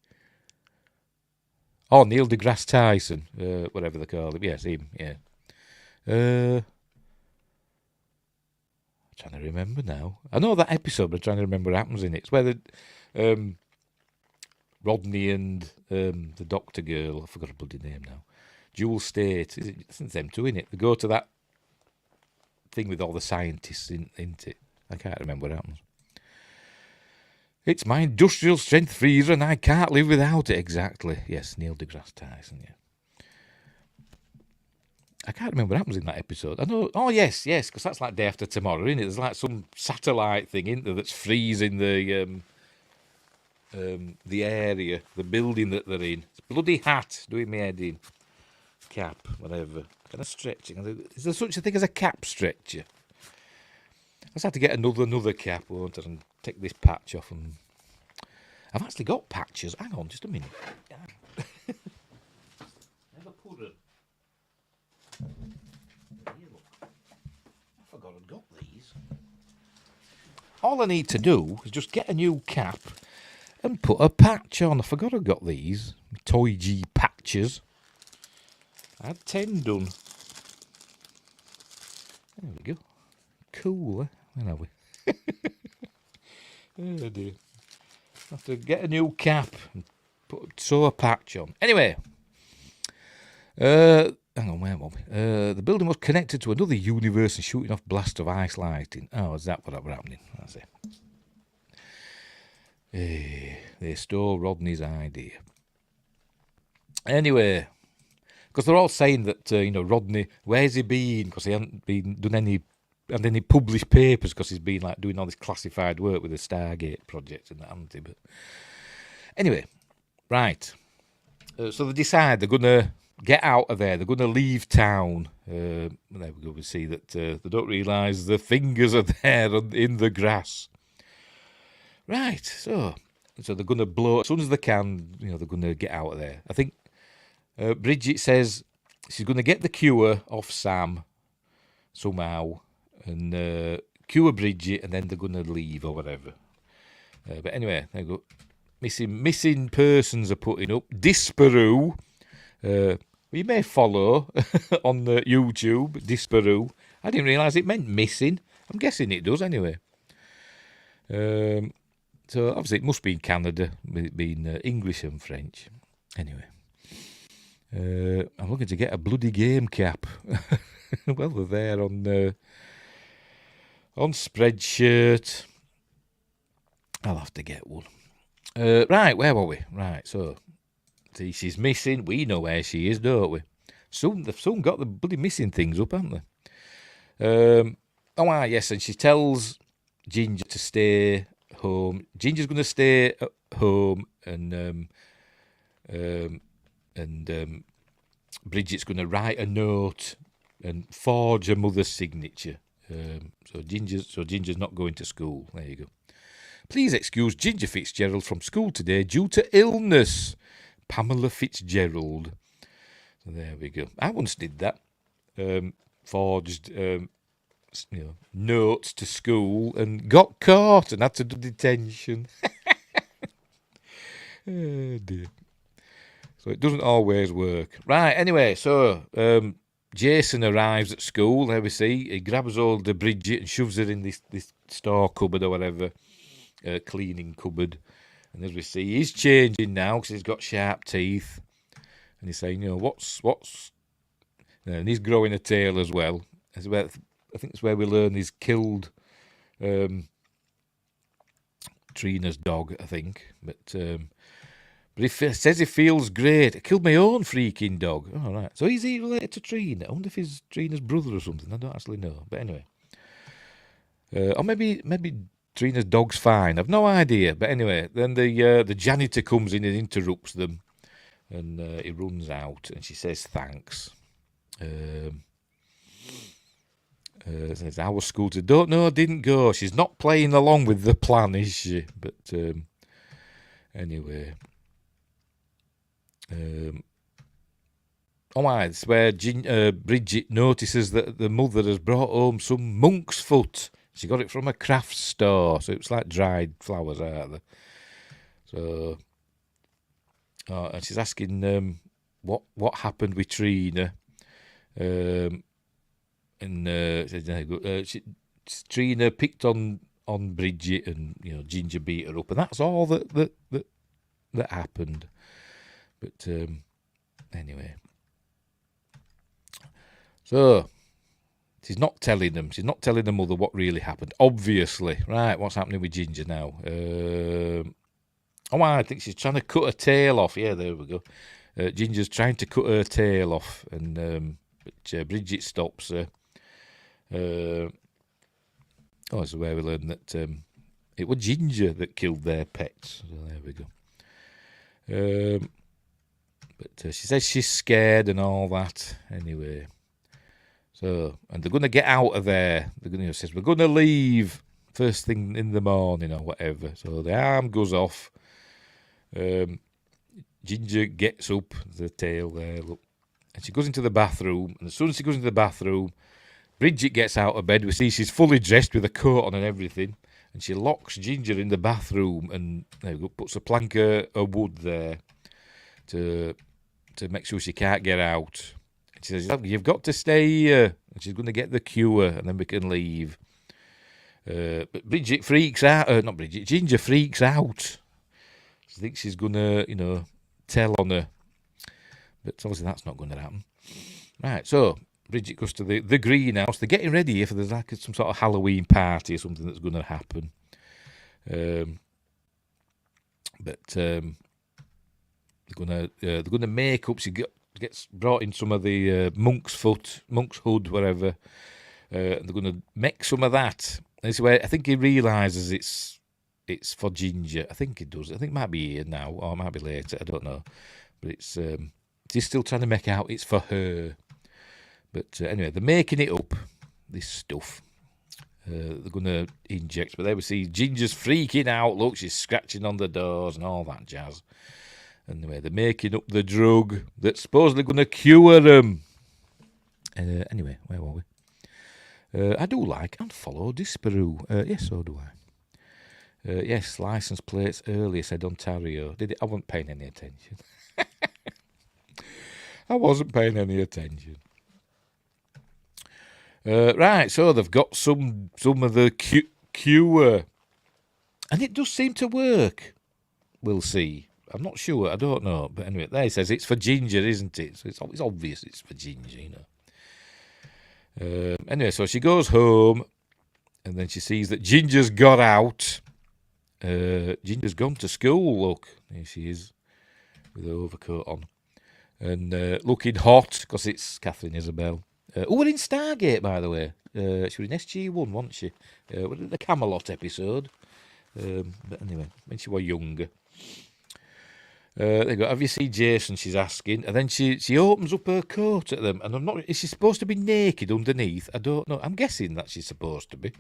Oh, Neil deGrasse Tyson, whatever they call him. Yes, him, yeah. I'm trying to remember now. I know that episode, but I'm trying to remember what happens in it. It's where the Rodney and the doctor girl, I forgot her bloody name now, Jewel State, it's them two, innit? They go to that thing with all the scientists, isn't it? I can't remember what happens. It's my industrial strength freezer and I can't live without it, exactly. Yes, Neil deGrasse Tyson, yeah. I can't remember what happens in that episode. I know. Oh, yes, because that's like Day After Tomorrow, isn't it? There's like some satellite thing, isn't there, that's freezing the area, the building that they're in. It's bloody hat doing me head in. Cap, whatever. Kind of stretching. Is there such a thing as a cap stretcher? I just have to get another cap, won't I, and take this patch off. And I've actually got patches. Hang on, just a minute. Never put them. Here, look. I forgot I'd got these. All I need to do is just get a new cap and put a patch on. I forgot I got these. TOYG patches. I had 10 done. There we go. Cool, eh? Where are we? Oh dear. I have to get a new cap and sew a patch on. Anyway. Hang on, where am I? The building was connected to another universe and shooting off blast of ice lighting. Oh, is that what was happening? That's it. They stole Rodney's idea. Anyway, because they're all saying that Rodney, where's he been? Because he hadn't done any published papers because he's been like doing all this classified work with the Stargate project and that, hasn't he? But anyway, right. So they decide they're going to get out of there. They're going to leave town. There we go. We see that they don't realise the fingers are there in the grass. Right, so they're going to blow as soon as they can. They're going to get out of there. I think Bridget says she's going to get the cure off Sam somehow and cure Bridget, and then they're going to leave or whatever. But anyway, there you go. Missing persons are putting up. Disparu. You may follow on the YouTube. Disparu. I didn't realise it meant missing. I'm guessing it does anyway. So obviously it must be in Canada, with it being English and French. Anyway, I'm looking to get a bloody game cap. Well, they're there on Spreadshirt. I'll have to get one. Right, where were we? Right, so see, she's missing. We know where she is, don't we? They've soon got the bloody missing things up, haven't they? Yes, and she tells Ginger to stay home. Ginger's going to stay at home, and Bridget's going to write a note and forge her mother's signature. So Ginger's not going to school. There you go. Please excuse Ginger Fitzgerald from school today due to illness. Pamela Fitzgerald. So there we go. I once did that. Forged notes to school and got caught and had to do detention. Oh dear. So it doesn't always work. Right, anyway, so Jason arrives at school. There we see. He grabs hold of Bridget and shoves her in this store cupboard or whatever. Cleaning cupboard. And as we see, he's changing now because he's got sharp teeth. And he's saying, what's... And he's growing a tail as well. I think it's where we learn he's killed Trina's dog, I think. But he says he feels great. I killed my own freaking dog. All right. So is he related to Trina? I wonder if he's Trina's brother or something. I don't actually know. But anyway. Or maybe Trina's dog's fine. I've no idea. But anyway, then the janitor comes in and interrupts them. And he runs out and she says thanks. Says, how was school today? Don't know, didn't go. She's not playing along with the plan, is she? But anyway. It's where Bridget notices that the mother has brought home some monk's foot. She got it from a craft store, so it's like dried flowers out there. So, and she's asking what happened with Trina. Trina picked on Bridget, and Ginger beat her up, and that's all that happened. But anyway, so she's not telling them. She's not telling the mother what really happened. Obviously, right? What's happening with Ginger now? I think she's trying to cut her tail off. Yeah, there we go. Ginger's trying to cut her tail off, and but Bridget stops her. That's where we learned that it was Ginger that killed their pets. So there we go. But she says she's scared and all that. Anyway, so and they're going to get out of there. They're going to says we're going to leave first thing in the morning or whatever. So the arm goes off. Ginger gets up, the tail there, look, and she goes into the bathroom. And as soon as she goes into the bathroom, Bridget gets out of bed. We see she's fully dressed with a coat on and everything, and she locks Ginger in the bathroom and puts a plank of wood there to make sure she can't get out. And she says, "You've got to stay here." And she's going to get the cure, and then we can leave. But Bridget freaks out. Not Bridget. Ginger freaks out. She thinks she's going to, tell on her. But obviously that's not going to happen. Right, so Bridget goes to the greenhouse. They're getting ready if there's like some sort of Halloween party or something that's going to happen. But they're gonna make up. She gets brought in some of the monk's hood, whatever. They're gonna make some of that. And this is where I think he realizes it's for Ginger. I think he does. I think it might be here now, or it might be later. I don't know. But it's he's still trying to make out it's for her. But anyway, they're making it up, this stuff. They're going to inject, but there we see Ginger's freaking out. Look, she's scratching on the doors and all that jazz. Anyway, they're making up the drug that's supposedly going to cure them. Anyway, where were we? I do like and follow Disparu. Yes, so do I. Yes, license plates earlier said Ontario. Did it? I wasn't paying any attention. I wasn't paying any attention. Right, so they've got some of the cure, and it does seem to work. We'll see. I'm not sure. I don't know. But anyway, there it says it's for Ginger, isn't it? So it's obvious it's for Ginger, Anyway, so she goes home, and then she sees that Ginger's got out. Ginger's gone to school. Look, here she is with her overcoat on, and looking hot because it's Katherine Isabelle. We're in Stargate, by the way. She was in SG1, wasn't she? The Camelot episode. But anyway, when she was younger. There you go. Have you seen Jason? She's asking. And then she opens up her coat at them. And I'm not. Is she supposed to be naked underneath? I don't know. I'm guessing that she's supposed to be.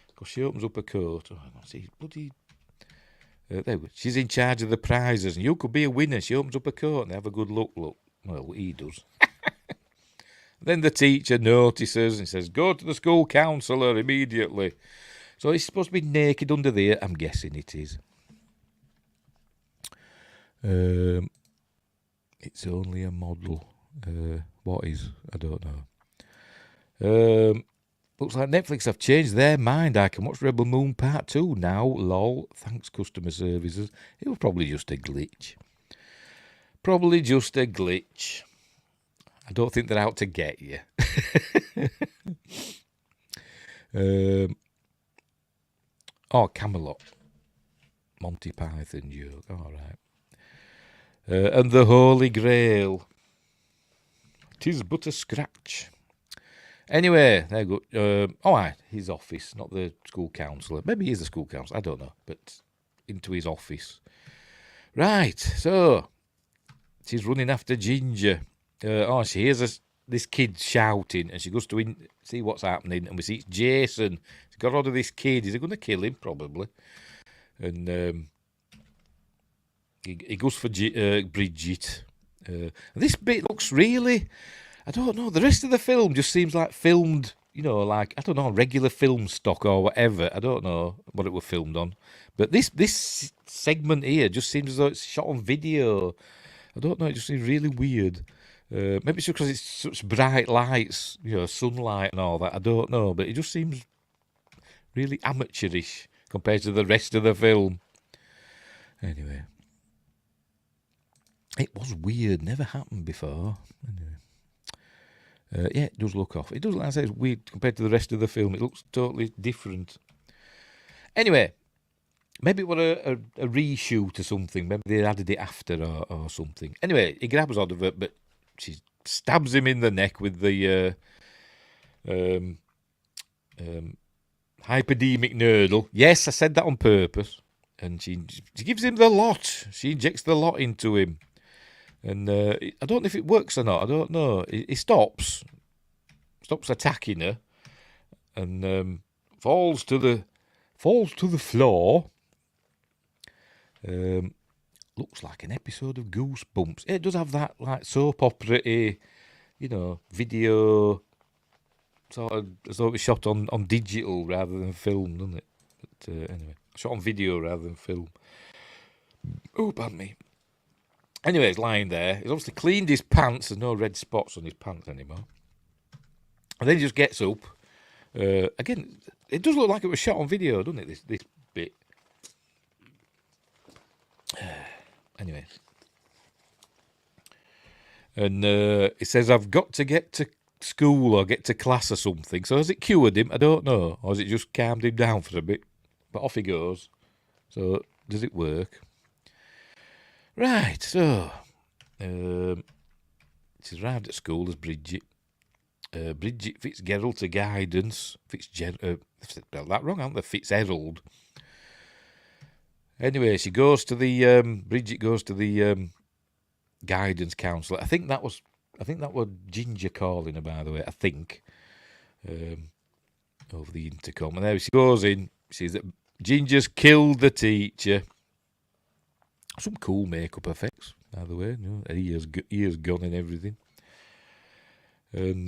Because she opens up her coat. Oh, I see. Bloody. There we go. She's in charge of the prizes. And you could be a winner. She opens up her coat and they have a good look. Well, he does. Then the teacher notices and says, "Go to the school counsellor immediately." So he's supposed to be naked under there. I'm guessing it is. It's only a model. What is? I don't know. Looks like Netflix have changed their mind. I can watch Rebel Moon Part 2 now. Lol. Thanks, customer services. It was probably just a glitch. I don't think they're out to get you. Camelot. Monty Python joke. All right. And the Holy Grail. 'Tis but a scratch. Anyway, there you go. His office, not the school counsellor. Maybe he is the school counsellor, I don't know. But into his office. Right, so she's running after Ginger. She hears this kid shouting, and she goes to see what's happening, and we see it's Jason. He's got hold of this kid. Is he going to kill him? Probably. And he goes for Bridget. This bit looks really... I don't know. The rest of the film just seems like filmed, like, I don't know, regular film stock or whatever. I don't know what it was filmed on. But this segment here just seems as though it's shot on video. I don't know. It just seems really weird. Maybe it's because it's such bright lights, sunlight and all that. I don't know. But it just seems really amateurish compared to the rest of the film. Anyway. It was weird. Never happened before. Anyway. It does look off. It does, like I say, it's weird compared to the rest of the film. It looks totally different. Anyway, maybe it was a reshoot or something. Maybe they added it after or something. Anyway, he grabs hold of it, but she stabs him in the neck with the hypodermic needle. Yes, I said that on purpose. And she gives him the lot. She injects the lot into him. And I don't know if it works or not. I don't know. He stops attacking her, and falls to the floor. Looks like an episode of Goosebumps. It does have that like soap opera, video, sort of as though it was shot on digital rather than film, doesn't it? But anyway, shot on video rather than film. Oh, pardon me. Anyway, he's lying there. He's obviously cleaned his pants. There's no red spots on his pants anymore. And then he just gets up. Again, it does look like it was shot on video, doesn't it, this bit? Anyway. And he says, I've got to get to school or get to class or something. So has it cured him? I don't know. Or has it just calmed him down for a bit? But off he goes. So, does it work? Right, so she's arrived at school as Bridget. Bridget Fitzgerald to guidance. Spelled that wrong, haven't they? Fitzgerald. Anyway, she goes to the Bridget goes to the guidance counsellor. I think that was Ginger calling her, by the way. I think over the intercom, and there she goes in. She says that Ginger's killed the teacher. Some cool makeup effects, by the way. Ears gone and everything. And,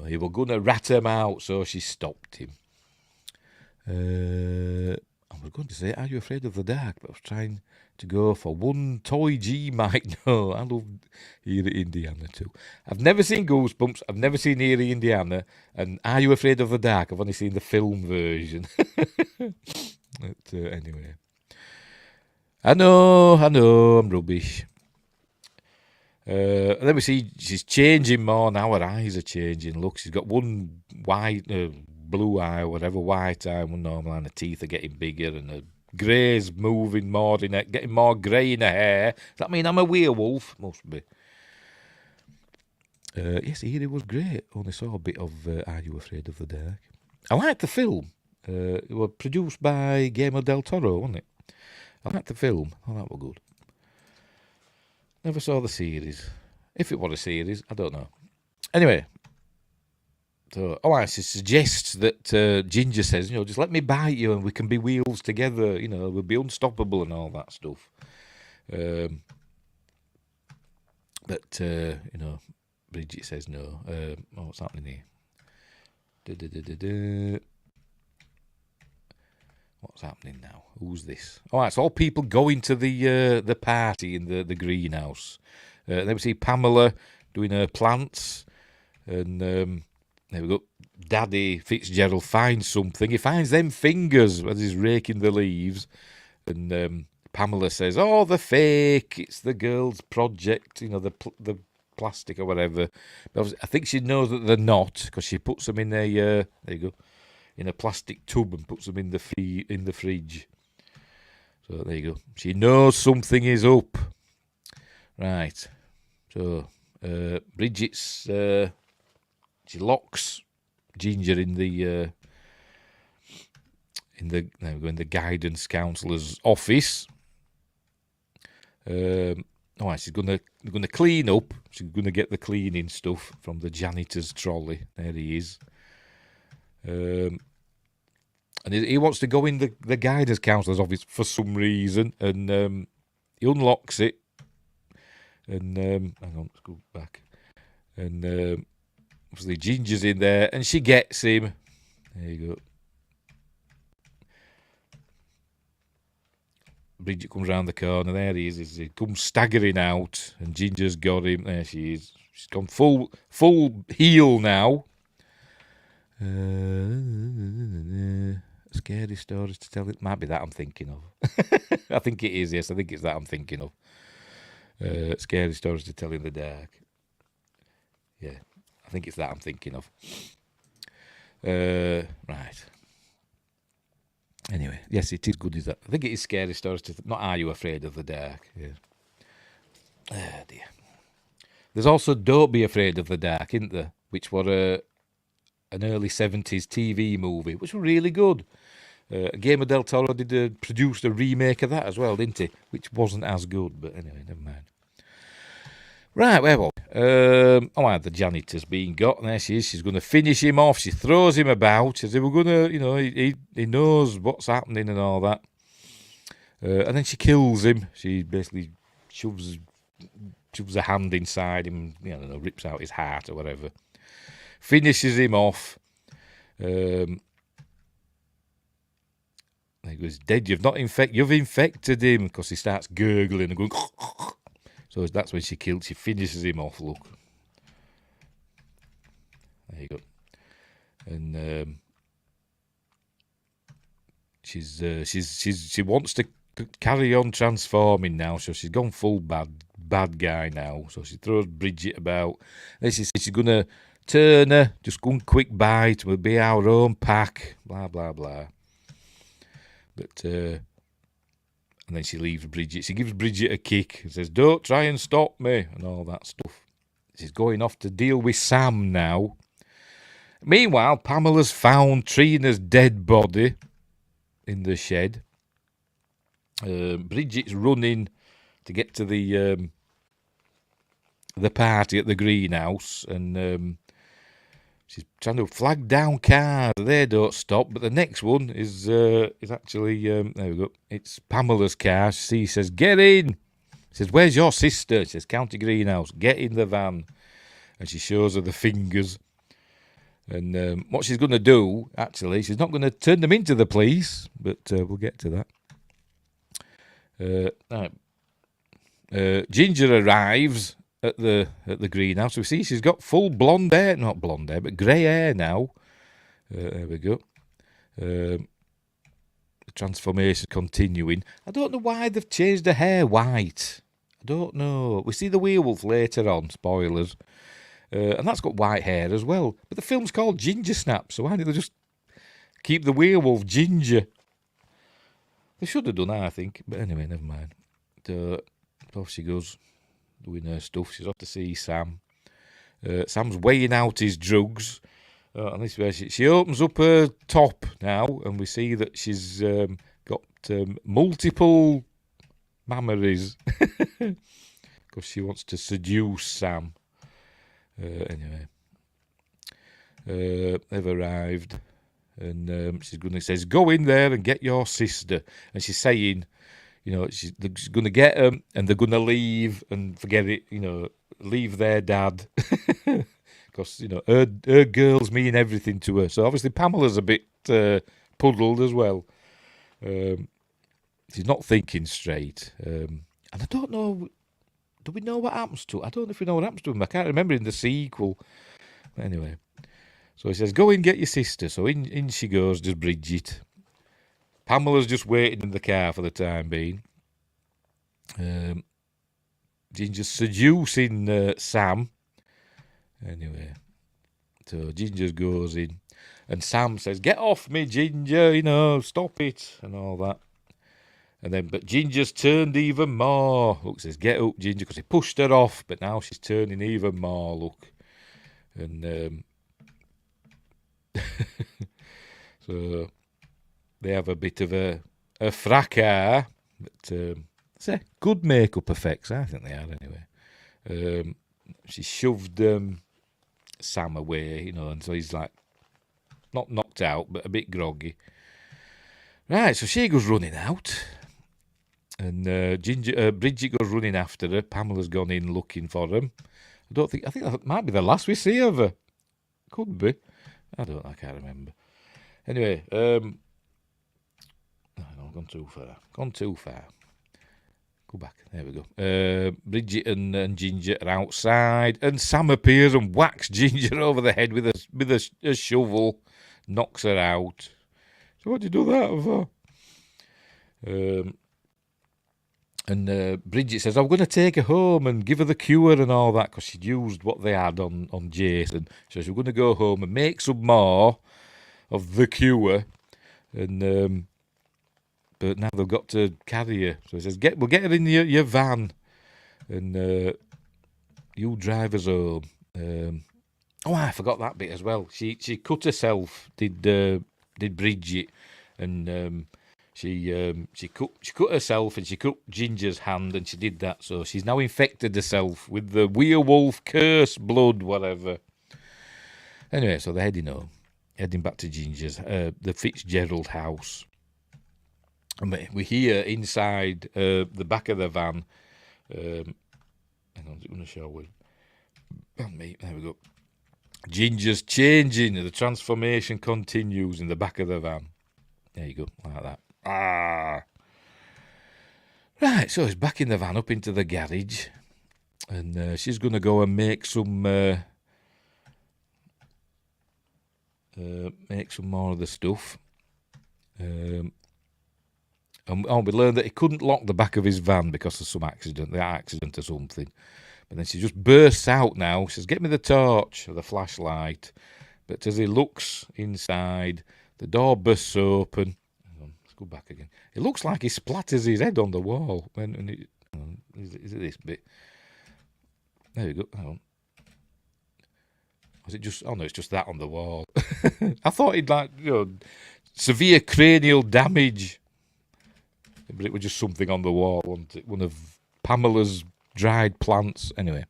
he was going to rat him out, so she stopped him. I was going to say, are you afraid of the dark? But I was trying to go for one TOYG might know. I love Erie, Indiana, too. I've never seen Goosebumps. I've never seen Erie, Indiana. And Are You Afraid of the Dark? I've only seen the film version. But, anyway. I know, I'm rubbish. And then we see she's changing more now. Her eyes are changing. Look, she's got one white, blue eye, whatever, white eye, one normal eye, and her teeth are getting bigger, and her grey's moving more in it, getting more grey in her hair. Does that mean I'm a werewolf? Must be. Yes, it was great. Only saw a bit of Are You Afraid of the Dark? I liked the film. It was produced by Guillermo del Toro, wasn't it? I liked the film. Oh, that was good. Never saw the series. If it was a series, I don't know. Anyway. So, she suggests that Ginger says, just let me bite you and we can be wheels together. We'll be unstoppable and all that stuff. But Bridget says no. What's happening here? What's happening now? Who's this? It's all people going to the party in the greenhouse. Then we see Pamela doing her plants. And there we go. Daddy Fitzgerald finds something. He finds them fingers as he's raking the leaves. And Pamela says, they're fake. It's the girl's project, the plastic or whatever. But I think she knows that they're not, because she puts them in a, there you go, in a plastic tub and puts them in the fridge. So there you go. She knows something is up. Right. So Bridget's she locks Ginger in the guidance counsellor's office. She's gonna clean up. She's gonna get the cleaning stuff from the janitor's trolley. There he is. And he wants to go in the guidance counsellor's office for some reason, and he unlocks it. And hang on, let's go back. And obviously Ginger's in there, and she gets him. There you go. Bridget comes round the corner. There he is. He comes staggering out, and Ginger's got him. There she is. She's gone full heel now. Scary stories to tell. It might be that I'm thinking of. I think it is. Yes, I think it's that I'm thinking of. Scary stories to tell in the dark. Yeah, I think it's that I'm thinking of. Right. Anyway, yes, it is good as that. I think it is scary stories to not Are You Afraid of the Dark? Yeah. Oh dear. There's also Don't Be Afraid of the Dark, isn't there? Which were an early 70s TV movie, which was really good. Guillermo del Toro produced a remake of that as well, didn't he? Which wasn't as good, but anyway, never mind. Right, where were we? The janitor's been got, and there she is. She's going to finish him off. She throws him about. She says, we're going to, he knows what's happening and all that. And then she kills him. She basically shoves a hand inside him, rips out his heart or whatever. Finishes him off. He goes, dead. You've infected him, because he starts gurgling and going. So that's when she finishes him off. Look, there you go. And she wants to carry on transforming now. So she's gone full bad guy now. So she throws Bridget about. Then she says she's gonna turn her, just one quick bite. We'll be our own pack. Blah blah blah. But and then she leaves Bridget. She gives Bridget a kick and says, don't try and stop me, and all that stuff. She's going off to deal with Sam now. Meanwhile, Pamela's found Trina's dead body in the shed. Bridget's running to get to the party at the greenhouse, and she's trying to flag down cars. They don't stop, but the next one is actually there we go. It's Pamela's car. She says, "Get in." She says, "Where's your sister?" She says, "County Greenhouse. Get in the van." And she shows her the fingers. And what she's going to do, actually, she's not going to turn them into the police, but we'll get to that. Ginger arrives at the greenhouse. We see she's got full blonde hair, not blonde hair, but grey hair now. There we go. The transformation continuing. I don't know why they've changed her hair white. I don't know. We see the werewolf later on, spoilers. And that's got white hair as well. But the film's called Ginger Snap, so why did they just keep the werewolf ginger? They should have done that, I think. But anyway, never mind. Off she goes, doing her stuff. She's off to see Sam. Sam's weighing out his drugs. And this way she opens up her top now, and we see that she's got multiple mammaries. Because she wants to seduce Sam. Anyway, they've arrived, and she's going to says, "Go in there and get your sister." And she's saying, she's going to get them, and they're going to leave and forget it. Leave their dad, because her girls mean everything to her. So obviously Pamela's a bit puddled as well. She's not thinking straight, and I don't know. Do we know what happens to? I don't know if we know what happens to him. I can't remember in the sequel. But anyway, so he says, "Go in, get your sister." So in she goes, does Bridget. Pamela's just waiting in the car for the time being. Ginger's seducing Sam. Anyway, so Ginger goes in, and Sam says, "Get off me, Ginger! Stop it," and all that. And then, but Ginger's turned even more. Look, says, get up, Ginger, because he pushed her off, but now she's turning even more, look. And so they have a bit of a fracas, but say good makeup effects, I think they are anyway. She shoved Sam away, you know, and so he's like not knocked out, but a bit groggy. Right, so she goes running out, and Bridget goes running after her. Pamela's gone in looking for him. I think that might be the last we see of her. Could be. I can't remember. Anyway, no, I've gone too far. Go back. There we go. Bridget and Ginger are outside, and Sam appears and whacks Ginger over the head with a shovel, knocks her out. So what did you do that for? And Bridget says, I'm going to take her home and give her the cure and all that, because she'd used what they had on Jason. So she's going to go home and make some more of the cure. And but now they've got to carry her. So he says, we'll get her in your van, and you drive us home. I forgot that bit as well. She cut herself, did Bridget, and she cut herself, and she cut Ginger's hand, and she did that. So she's now infected herself with the werewolf curse blood, whatever. Anyway, so they're heading back to Ginger's, the Fitzgerald house. And we hear inside the back of the van. Hang on, I'm going to show you. There we go. Ginger's changing. The transformation continues in the back of the van. There you go, like that. Right, so he's back in the van, up into the garage, and she's going to go and make some more of the stuff. And we learned that he couldn't lock the back of his van because of some accident or something. But then she just bursts out now. She says, get me the torch or the flashlight. But as he looks inside, the door bursts open. Hang on, let's go back again. It looks like he splatters his head on the wall. Is it this bit? There we go. Hang on. Was it just... Oh, no, it's just that on the wall. I thought he'd severe cranial damage. But it was just something on the wall, wasn't it? One of Pamela's dried plants. Anyway.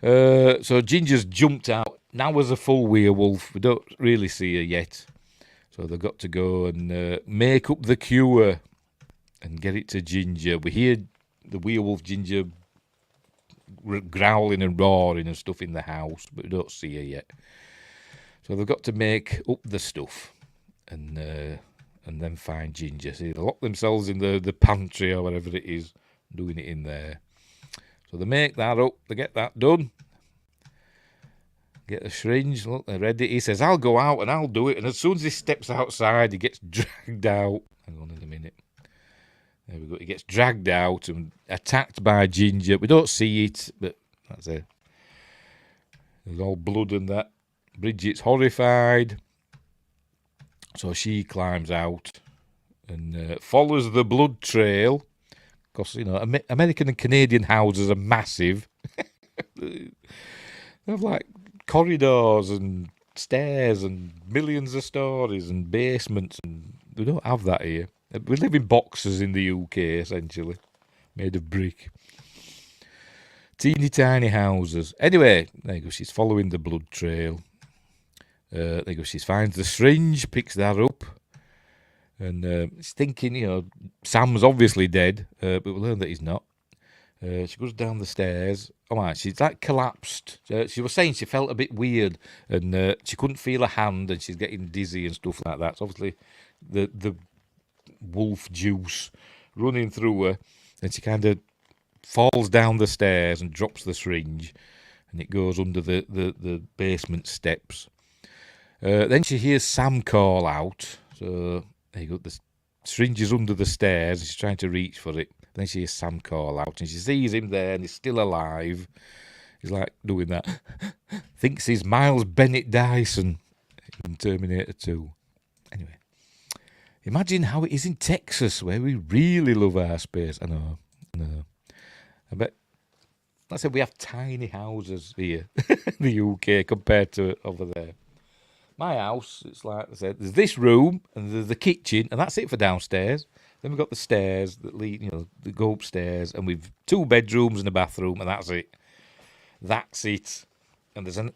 So Ginger's jumped out. Now as a full werewolf. We don't really see her yet. So they've got to go and make up the cure and get it to Ginger. We hear the werewolf Ginger growling and roaring and stuff in the house, but we don't see her yet. So they've got to make up the stuff and then find Ginger. So they lock themselves in the pantry or whatever it is, doing it in there. So they make that up, they get that done. Get the syringe, look, they're ready. He says, I'll go out and I'll do it. And as soon as he steps outside, he gets dragged out. Hang on in a minute. There we go. He gets dragged out and attacked by Ginger. We don't see it, but that's it. There's all blood and that. Bridget's horrified. So she climbs out and follows the blood trail. Because, American and Canadian houses are massive. They have like corridors and stairs and millions of stories and basements, and we don't have that here. We live in boxes in the UK, essentially, made of brick. Teeny tiny houses. Anyway, there you go, she's following the blood trail. There you go, she finds the syringe, picks that up, and she's thinking, Sam's obviously dead, but we learn that he's not. She goes down the stairs. She's like collapsed. She was saying she felt a bit weird, and she couldn't feel her hand, and she's getting dizzy and stuff like that. So obviously, the wolf juice running through her, and she kind of falls down the stairs and drops the syringe, and it goes under the basement steps. Then she hears Sam call out. So there you go. The syringe is under the stairs. She's trying to reach for it. Then she hears Sam call out, and she sees him there, and he's still alive. He's like doing that. Thinks he's Miles Bennett Dyson in Terminator 2. Anyway, Imagine how it is in Texas, where we really love our space. I know. I bet. Like I said, we have tiny houses here in the UK compared to over there. My house, it's like I said, there's this room and there's the kitchen, and that's it for downstairs. Then we've got the stairs that lead, that go upstairs, and we've 2 bedrooms and a bathroom, and that's it. That's it. And there's an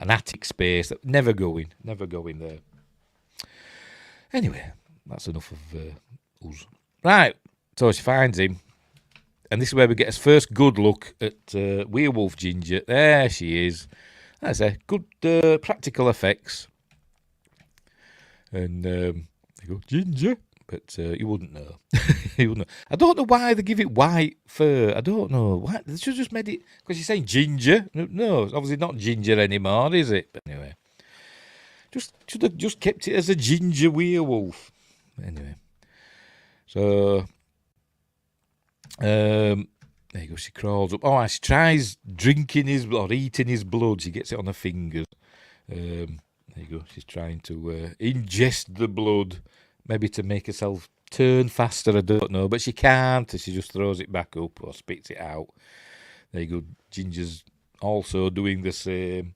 attic space that never go in there. Anyway, that's enough of us. Right, so she finds him, and this is where we get his first good look at werewolf Ginger. There she is. That's a good practical effects. And you go, Ginger. But you wouldn't know. You wouldn't know. I don't know why they give it white fur. I don't know. Why? They should have just made it... Because you're saying ginger. No, it's obviously not ginger anymore, is it? But anyway. Should have just kept it as a ginger werewolf. Anyway. So... there you go. She crawls up. Oh, she tries drinking his... or eating his blood. She gets it on her fingers. There you go. She's trying to ingest the blood. Maybe to make herself turn faster, I don't know. But she can't. She just throws it back up or spits it out. There you go. Ginger's also doing the same.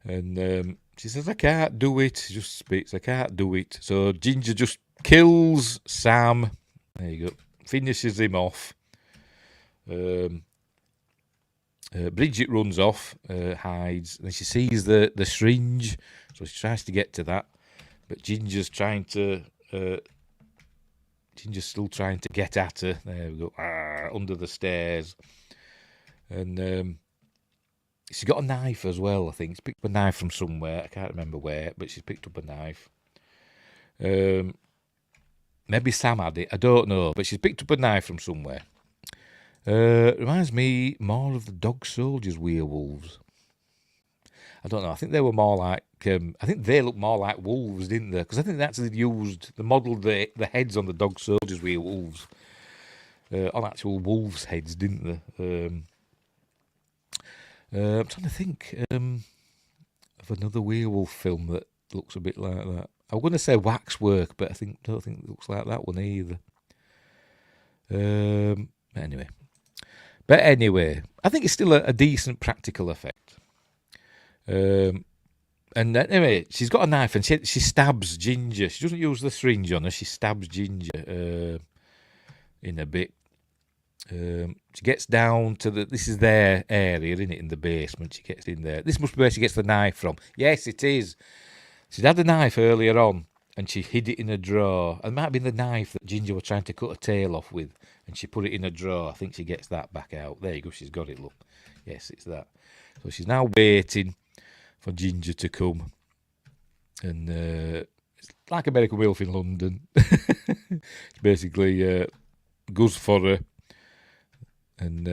And she says, I can't do it. She just spits, I can't do it. So Ginger just kills Sam. There you go. Finishes him off. Bridget runs off, hides. And then she sees the syringe. So she tries to get to that. But Ginger's still trying to get at her. There we go. Under the stairs. And she's got a knife as well, I think. She's picked up a knife from somewhere. I can't remember where, but she's picked up a knife. Maybe Sam had it. I don't know. But she's picked up a knife from somewhere. Reminds me more of the Dog Soldiers werewolves. I don't know. I think they were more like... I think they look more like wolves, didn't they? Because I think that's they modelled the heads on the Dog Soldiers werewolves. On actual wolves' heads, didn't they? I'm trying to think of another werewolf film that looks a bit like that. I was going to say Waxwork, but I don't think it looks like that one either. But anyway, I think it's still a decent practical effect. And anyway, she's got a knife and she stabs Ginger. She doesn't use the syringe on her. She stabs Ginger in a bit. She gets down to this is their area, isn't it, in the basement. She gets in there. This must be where she gets the knife from. Yes, it is. She'd had the knife earlier on and she hid it in a drawer. And it might have been the knife that Ginger was trying to cut her tail off with. And she put it in a drawer. I think she gets that back out. There you go. She's got it, look. Yes, it's that. So she's now waiting for Ginger to come. And it's like American Werewolf in London. She basically goes for her. And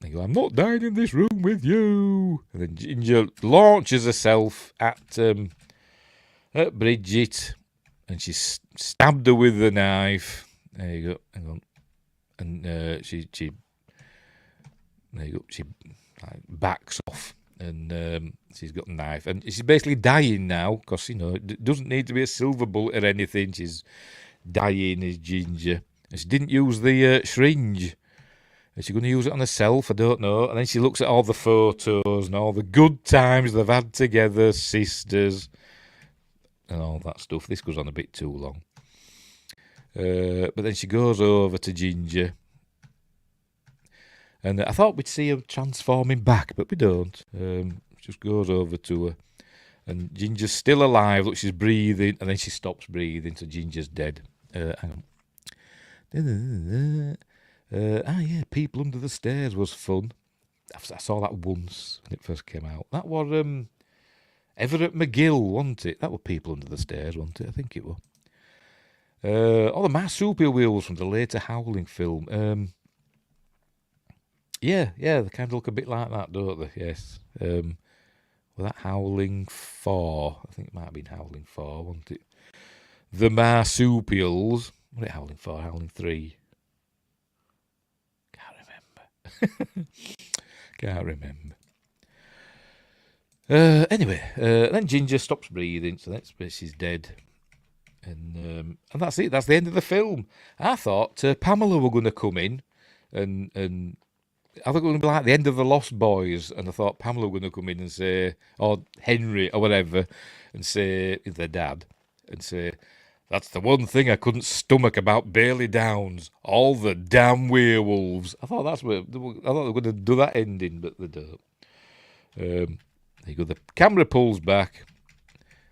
they go, I'm not dying in this room with you. And then Ginger launches herself at Bridget. And she stabbed her with the knife. There you go. Hang on. And she there you go. She backs off. And she's got a knife. And she's basically dying now. Because, it doesn't need to be a silver bullet or anything. She's dying as Ginger. And she didn't use the syringe. Is she going to use it on herself? I don't know. And then she looks at all the photos and all the good times they've had together, sisters, and all that stuff. This goes on a bit too long. But then she goes over to Ginger. And I thought we'd see her transforming back, but we don't. She just goes over to her. And Ginger's still alive. Look, she's breathing. And then she stops breathing, so Ginger's dead. Hang on. Yeah, People Under the Stairs was fun. I saw that once when it first came out. That was Everett McGill, wasn't it? That were People Under the Stairs, wasn't it? I think it was. The marsupial werewolves from the later Howling film. Yeah, they kind of look a bit like that, don't they? Yes. Was that Howling 4? I think it might have been Howling 4, wasn't it? The marsupials. Was it Howling 4, Howling 3? Can't remember. Anyway, then Ginger stops breathing, so that's where she's dead. And that's it. That's the end of the film. I thought Pamela were going to come in, and I thought it was going to be like the end of the Lost Boys, and I thought Pamela were going to come in and say, or Henry or whatever, and say, their dad, and say, that's the one thing I couldn't stomach about Bailey Downs, all the damn werewolves. I thought they were going to do that ending, but they don't. There you go. The camera pulls back,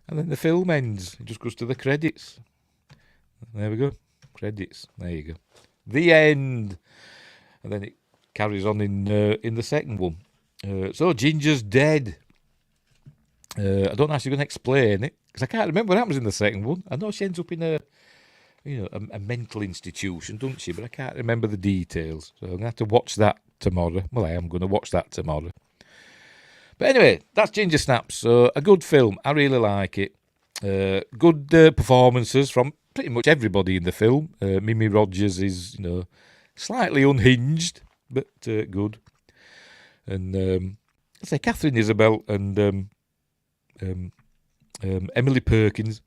and then the film ends. It just goes to the credits. There we go. Credits. There you go. The end. And then it carries on in the second one. So Ginger's dead. I don't know how she's going to explain it, because I can't remember what happens in the second one. I know she ends up in a mental institution, doesn't she? But I can't remember the details. So I'm going to have to watch that tomorrow. Well, I am going to watch that tomorrow. But anyway, that's Ginger Snaps. So a good film. I really like it. Good performances from pretty much everybody in the film. Mimi Rogers is, slightly unhinged, but good. And I say Katherine, Isabelle, and Emily Perkins.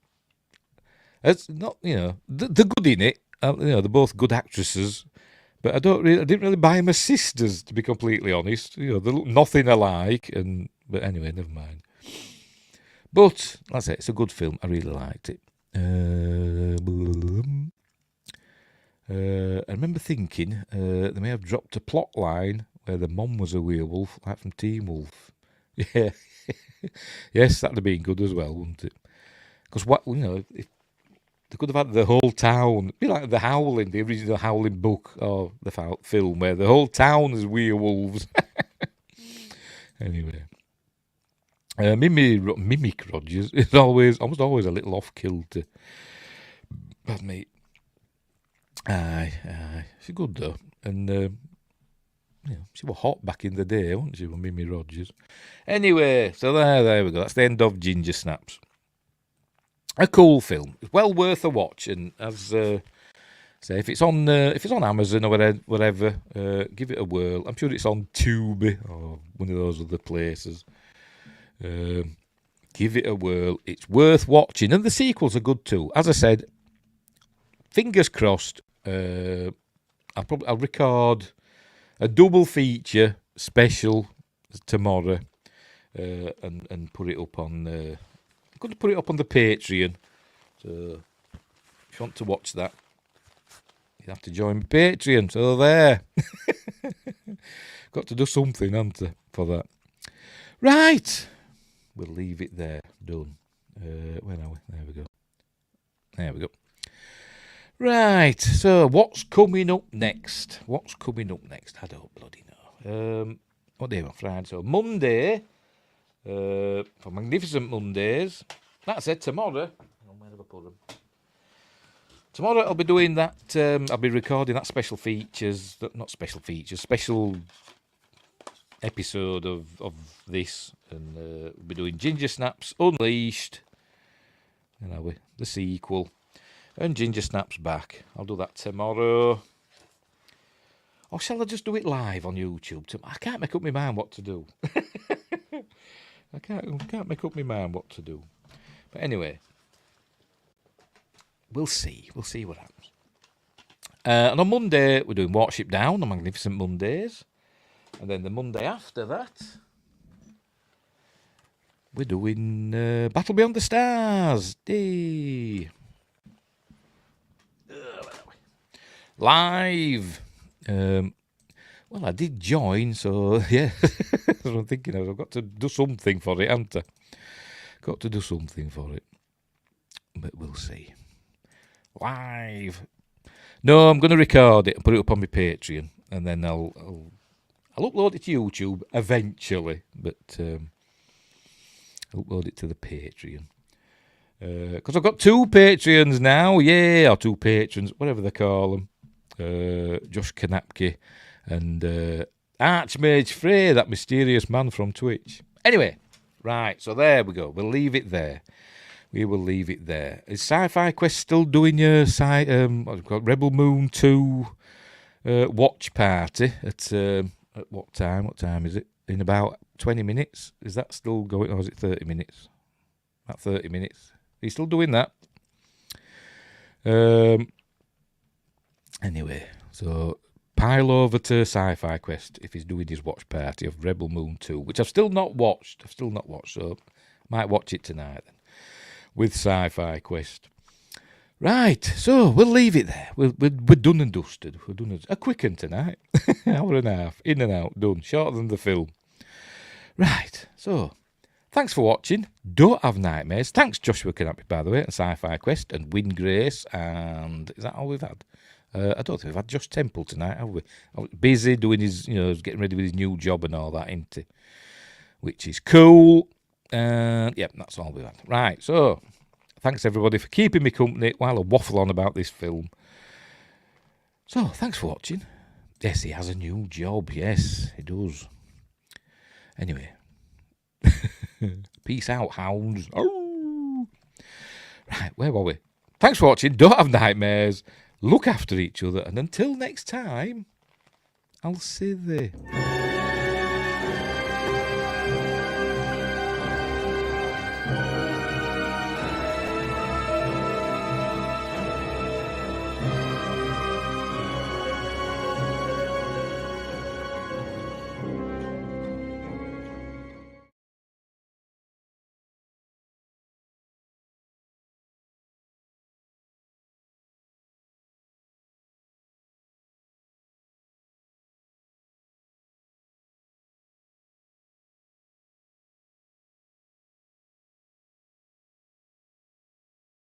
It's not, they're good in it. They're both good actresses. But I didn't really buy them as sisters, to be completely honest. They look nothing alike. But anyway, never mind. But like I say, it's a good film. I really liked it. I remember thinking they may have dropped a plot line where the mom was a werewolf, like from Teen Wolf. Yeah. Yes, that'd have been good as well, wouldn't it? Because if they could have had the whole town, be like the Howling, the original Howling book or the film, where the whole town is werewolves. Anyway, Mimic Rogers is almost always a little off kilter. But mate, aye, she's good though, and she was hot back in the day, wasn't she, with Mimi Rogers? Anyway, so there we go. That's the end of Ginger Snaps. A cool film. It's well worth a watch, and as say, if it's on Amazon or whatever, give it a whirl. I'm sure it's on Tubi or one of those other places. Give it a whirl. It's worth watching, and the sequels are good too. As I said, fingers crossed. I'll record a double feature special tomorrow, and put it up on. I'm going to put it up on the Patreon. So if you want to watch that, you have to join my Patreon. So there. Got to do something, haven't I, for that? Right. We'll leave it there. Done. Where are we? There we go. Right. So what's coming up next? I don't bloody know. What day am I? Friday. So Monday. For Magnificent Mondays. That's it, tomorrow. Where have I put them? Tomorrow I'll be doing that. I'll be recording that special episode of this. And we'll be doing Ginger Snaps Unleashed. The sequel. And Ginger Snaps Back. I'll do that tomorrow. Or shall I just do it live on YouTube? I can't make up my mind what to do. I can't make up my mind what to do. But anyway, we'll see. We'll see what happens. And on Monday, we're doing Warship Down on Magnificent Mondays. And then the Monday after that, we're doing Battle Beyond the Stars. Hey. Live. Well, I did join, so yeah. That's what I'm thinking of. I've got to do something for it, haven't I? Got to do something for it. But we'll see. Live. No, I'm going to record it and put it up on my Patreon. And then I'll upload it to YouTube eventually. But I'll upload it to the Patreon. Because I've got 2 Patreons now. Yeah, or 2 patrons, whatever they call them. Josh Kanapke and Archmage Frey, that mysterious man from Twitch. Anyway, right, so there we go. We'll leave it there. Is Sci-Fi Quest still doing your Rebel Moon 2 watch party at what time? What time is it? In about 20 minutes? Is that still going, or is it 30 minutes? About 30 minutes. Are you still doing that? Anyway, so pile over to Sci-Fi Quest if he's doing his watch party of Rebel Moon 2, which I've still not watched. So might watch it tonight then with Sci-Fi Quest. Right, so we'll leave it there. We're done and dusted. We're done a quick one tonight. Hour and a half, in and out, done. Shorter than the film. Right, so thanks for watching. Don't have nightmares. Thanks Joshua Canapi, by the way, and Sci-Fi Quest, and Win Grace, and is that all we've had? I don't think we've had Josh Temple tonight, have we? I was busy doing his, getting ready with his new job and all that, ain't he? Which is cool. And yeah, that's all we've had. Right, so thanks everybody for keeping me company while I waffle on about this film. So, thanks for watching. Yes, he has a new job. Yes, he does. Anyway. Peace out, hounds. Oh. Right, where were we? Thanks for watching. Don't have nightmares. Look after each other. And until next time, I'll see thee.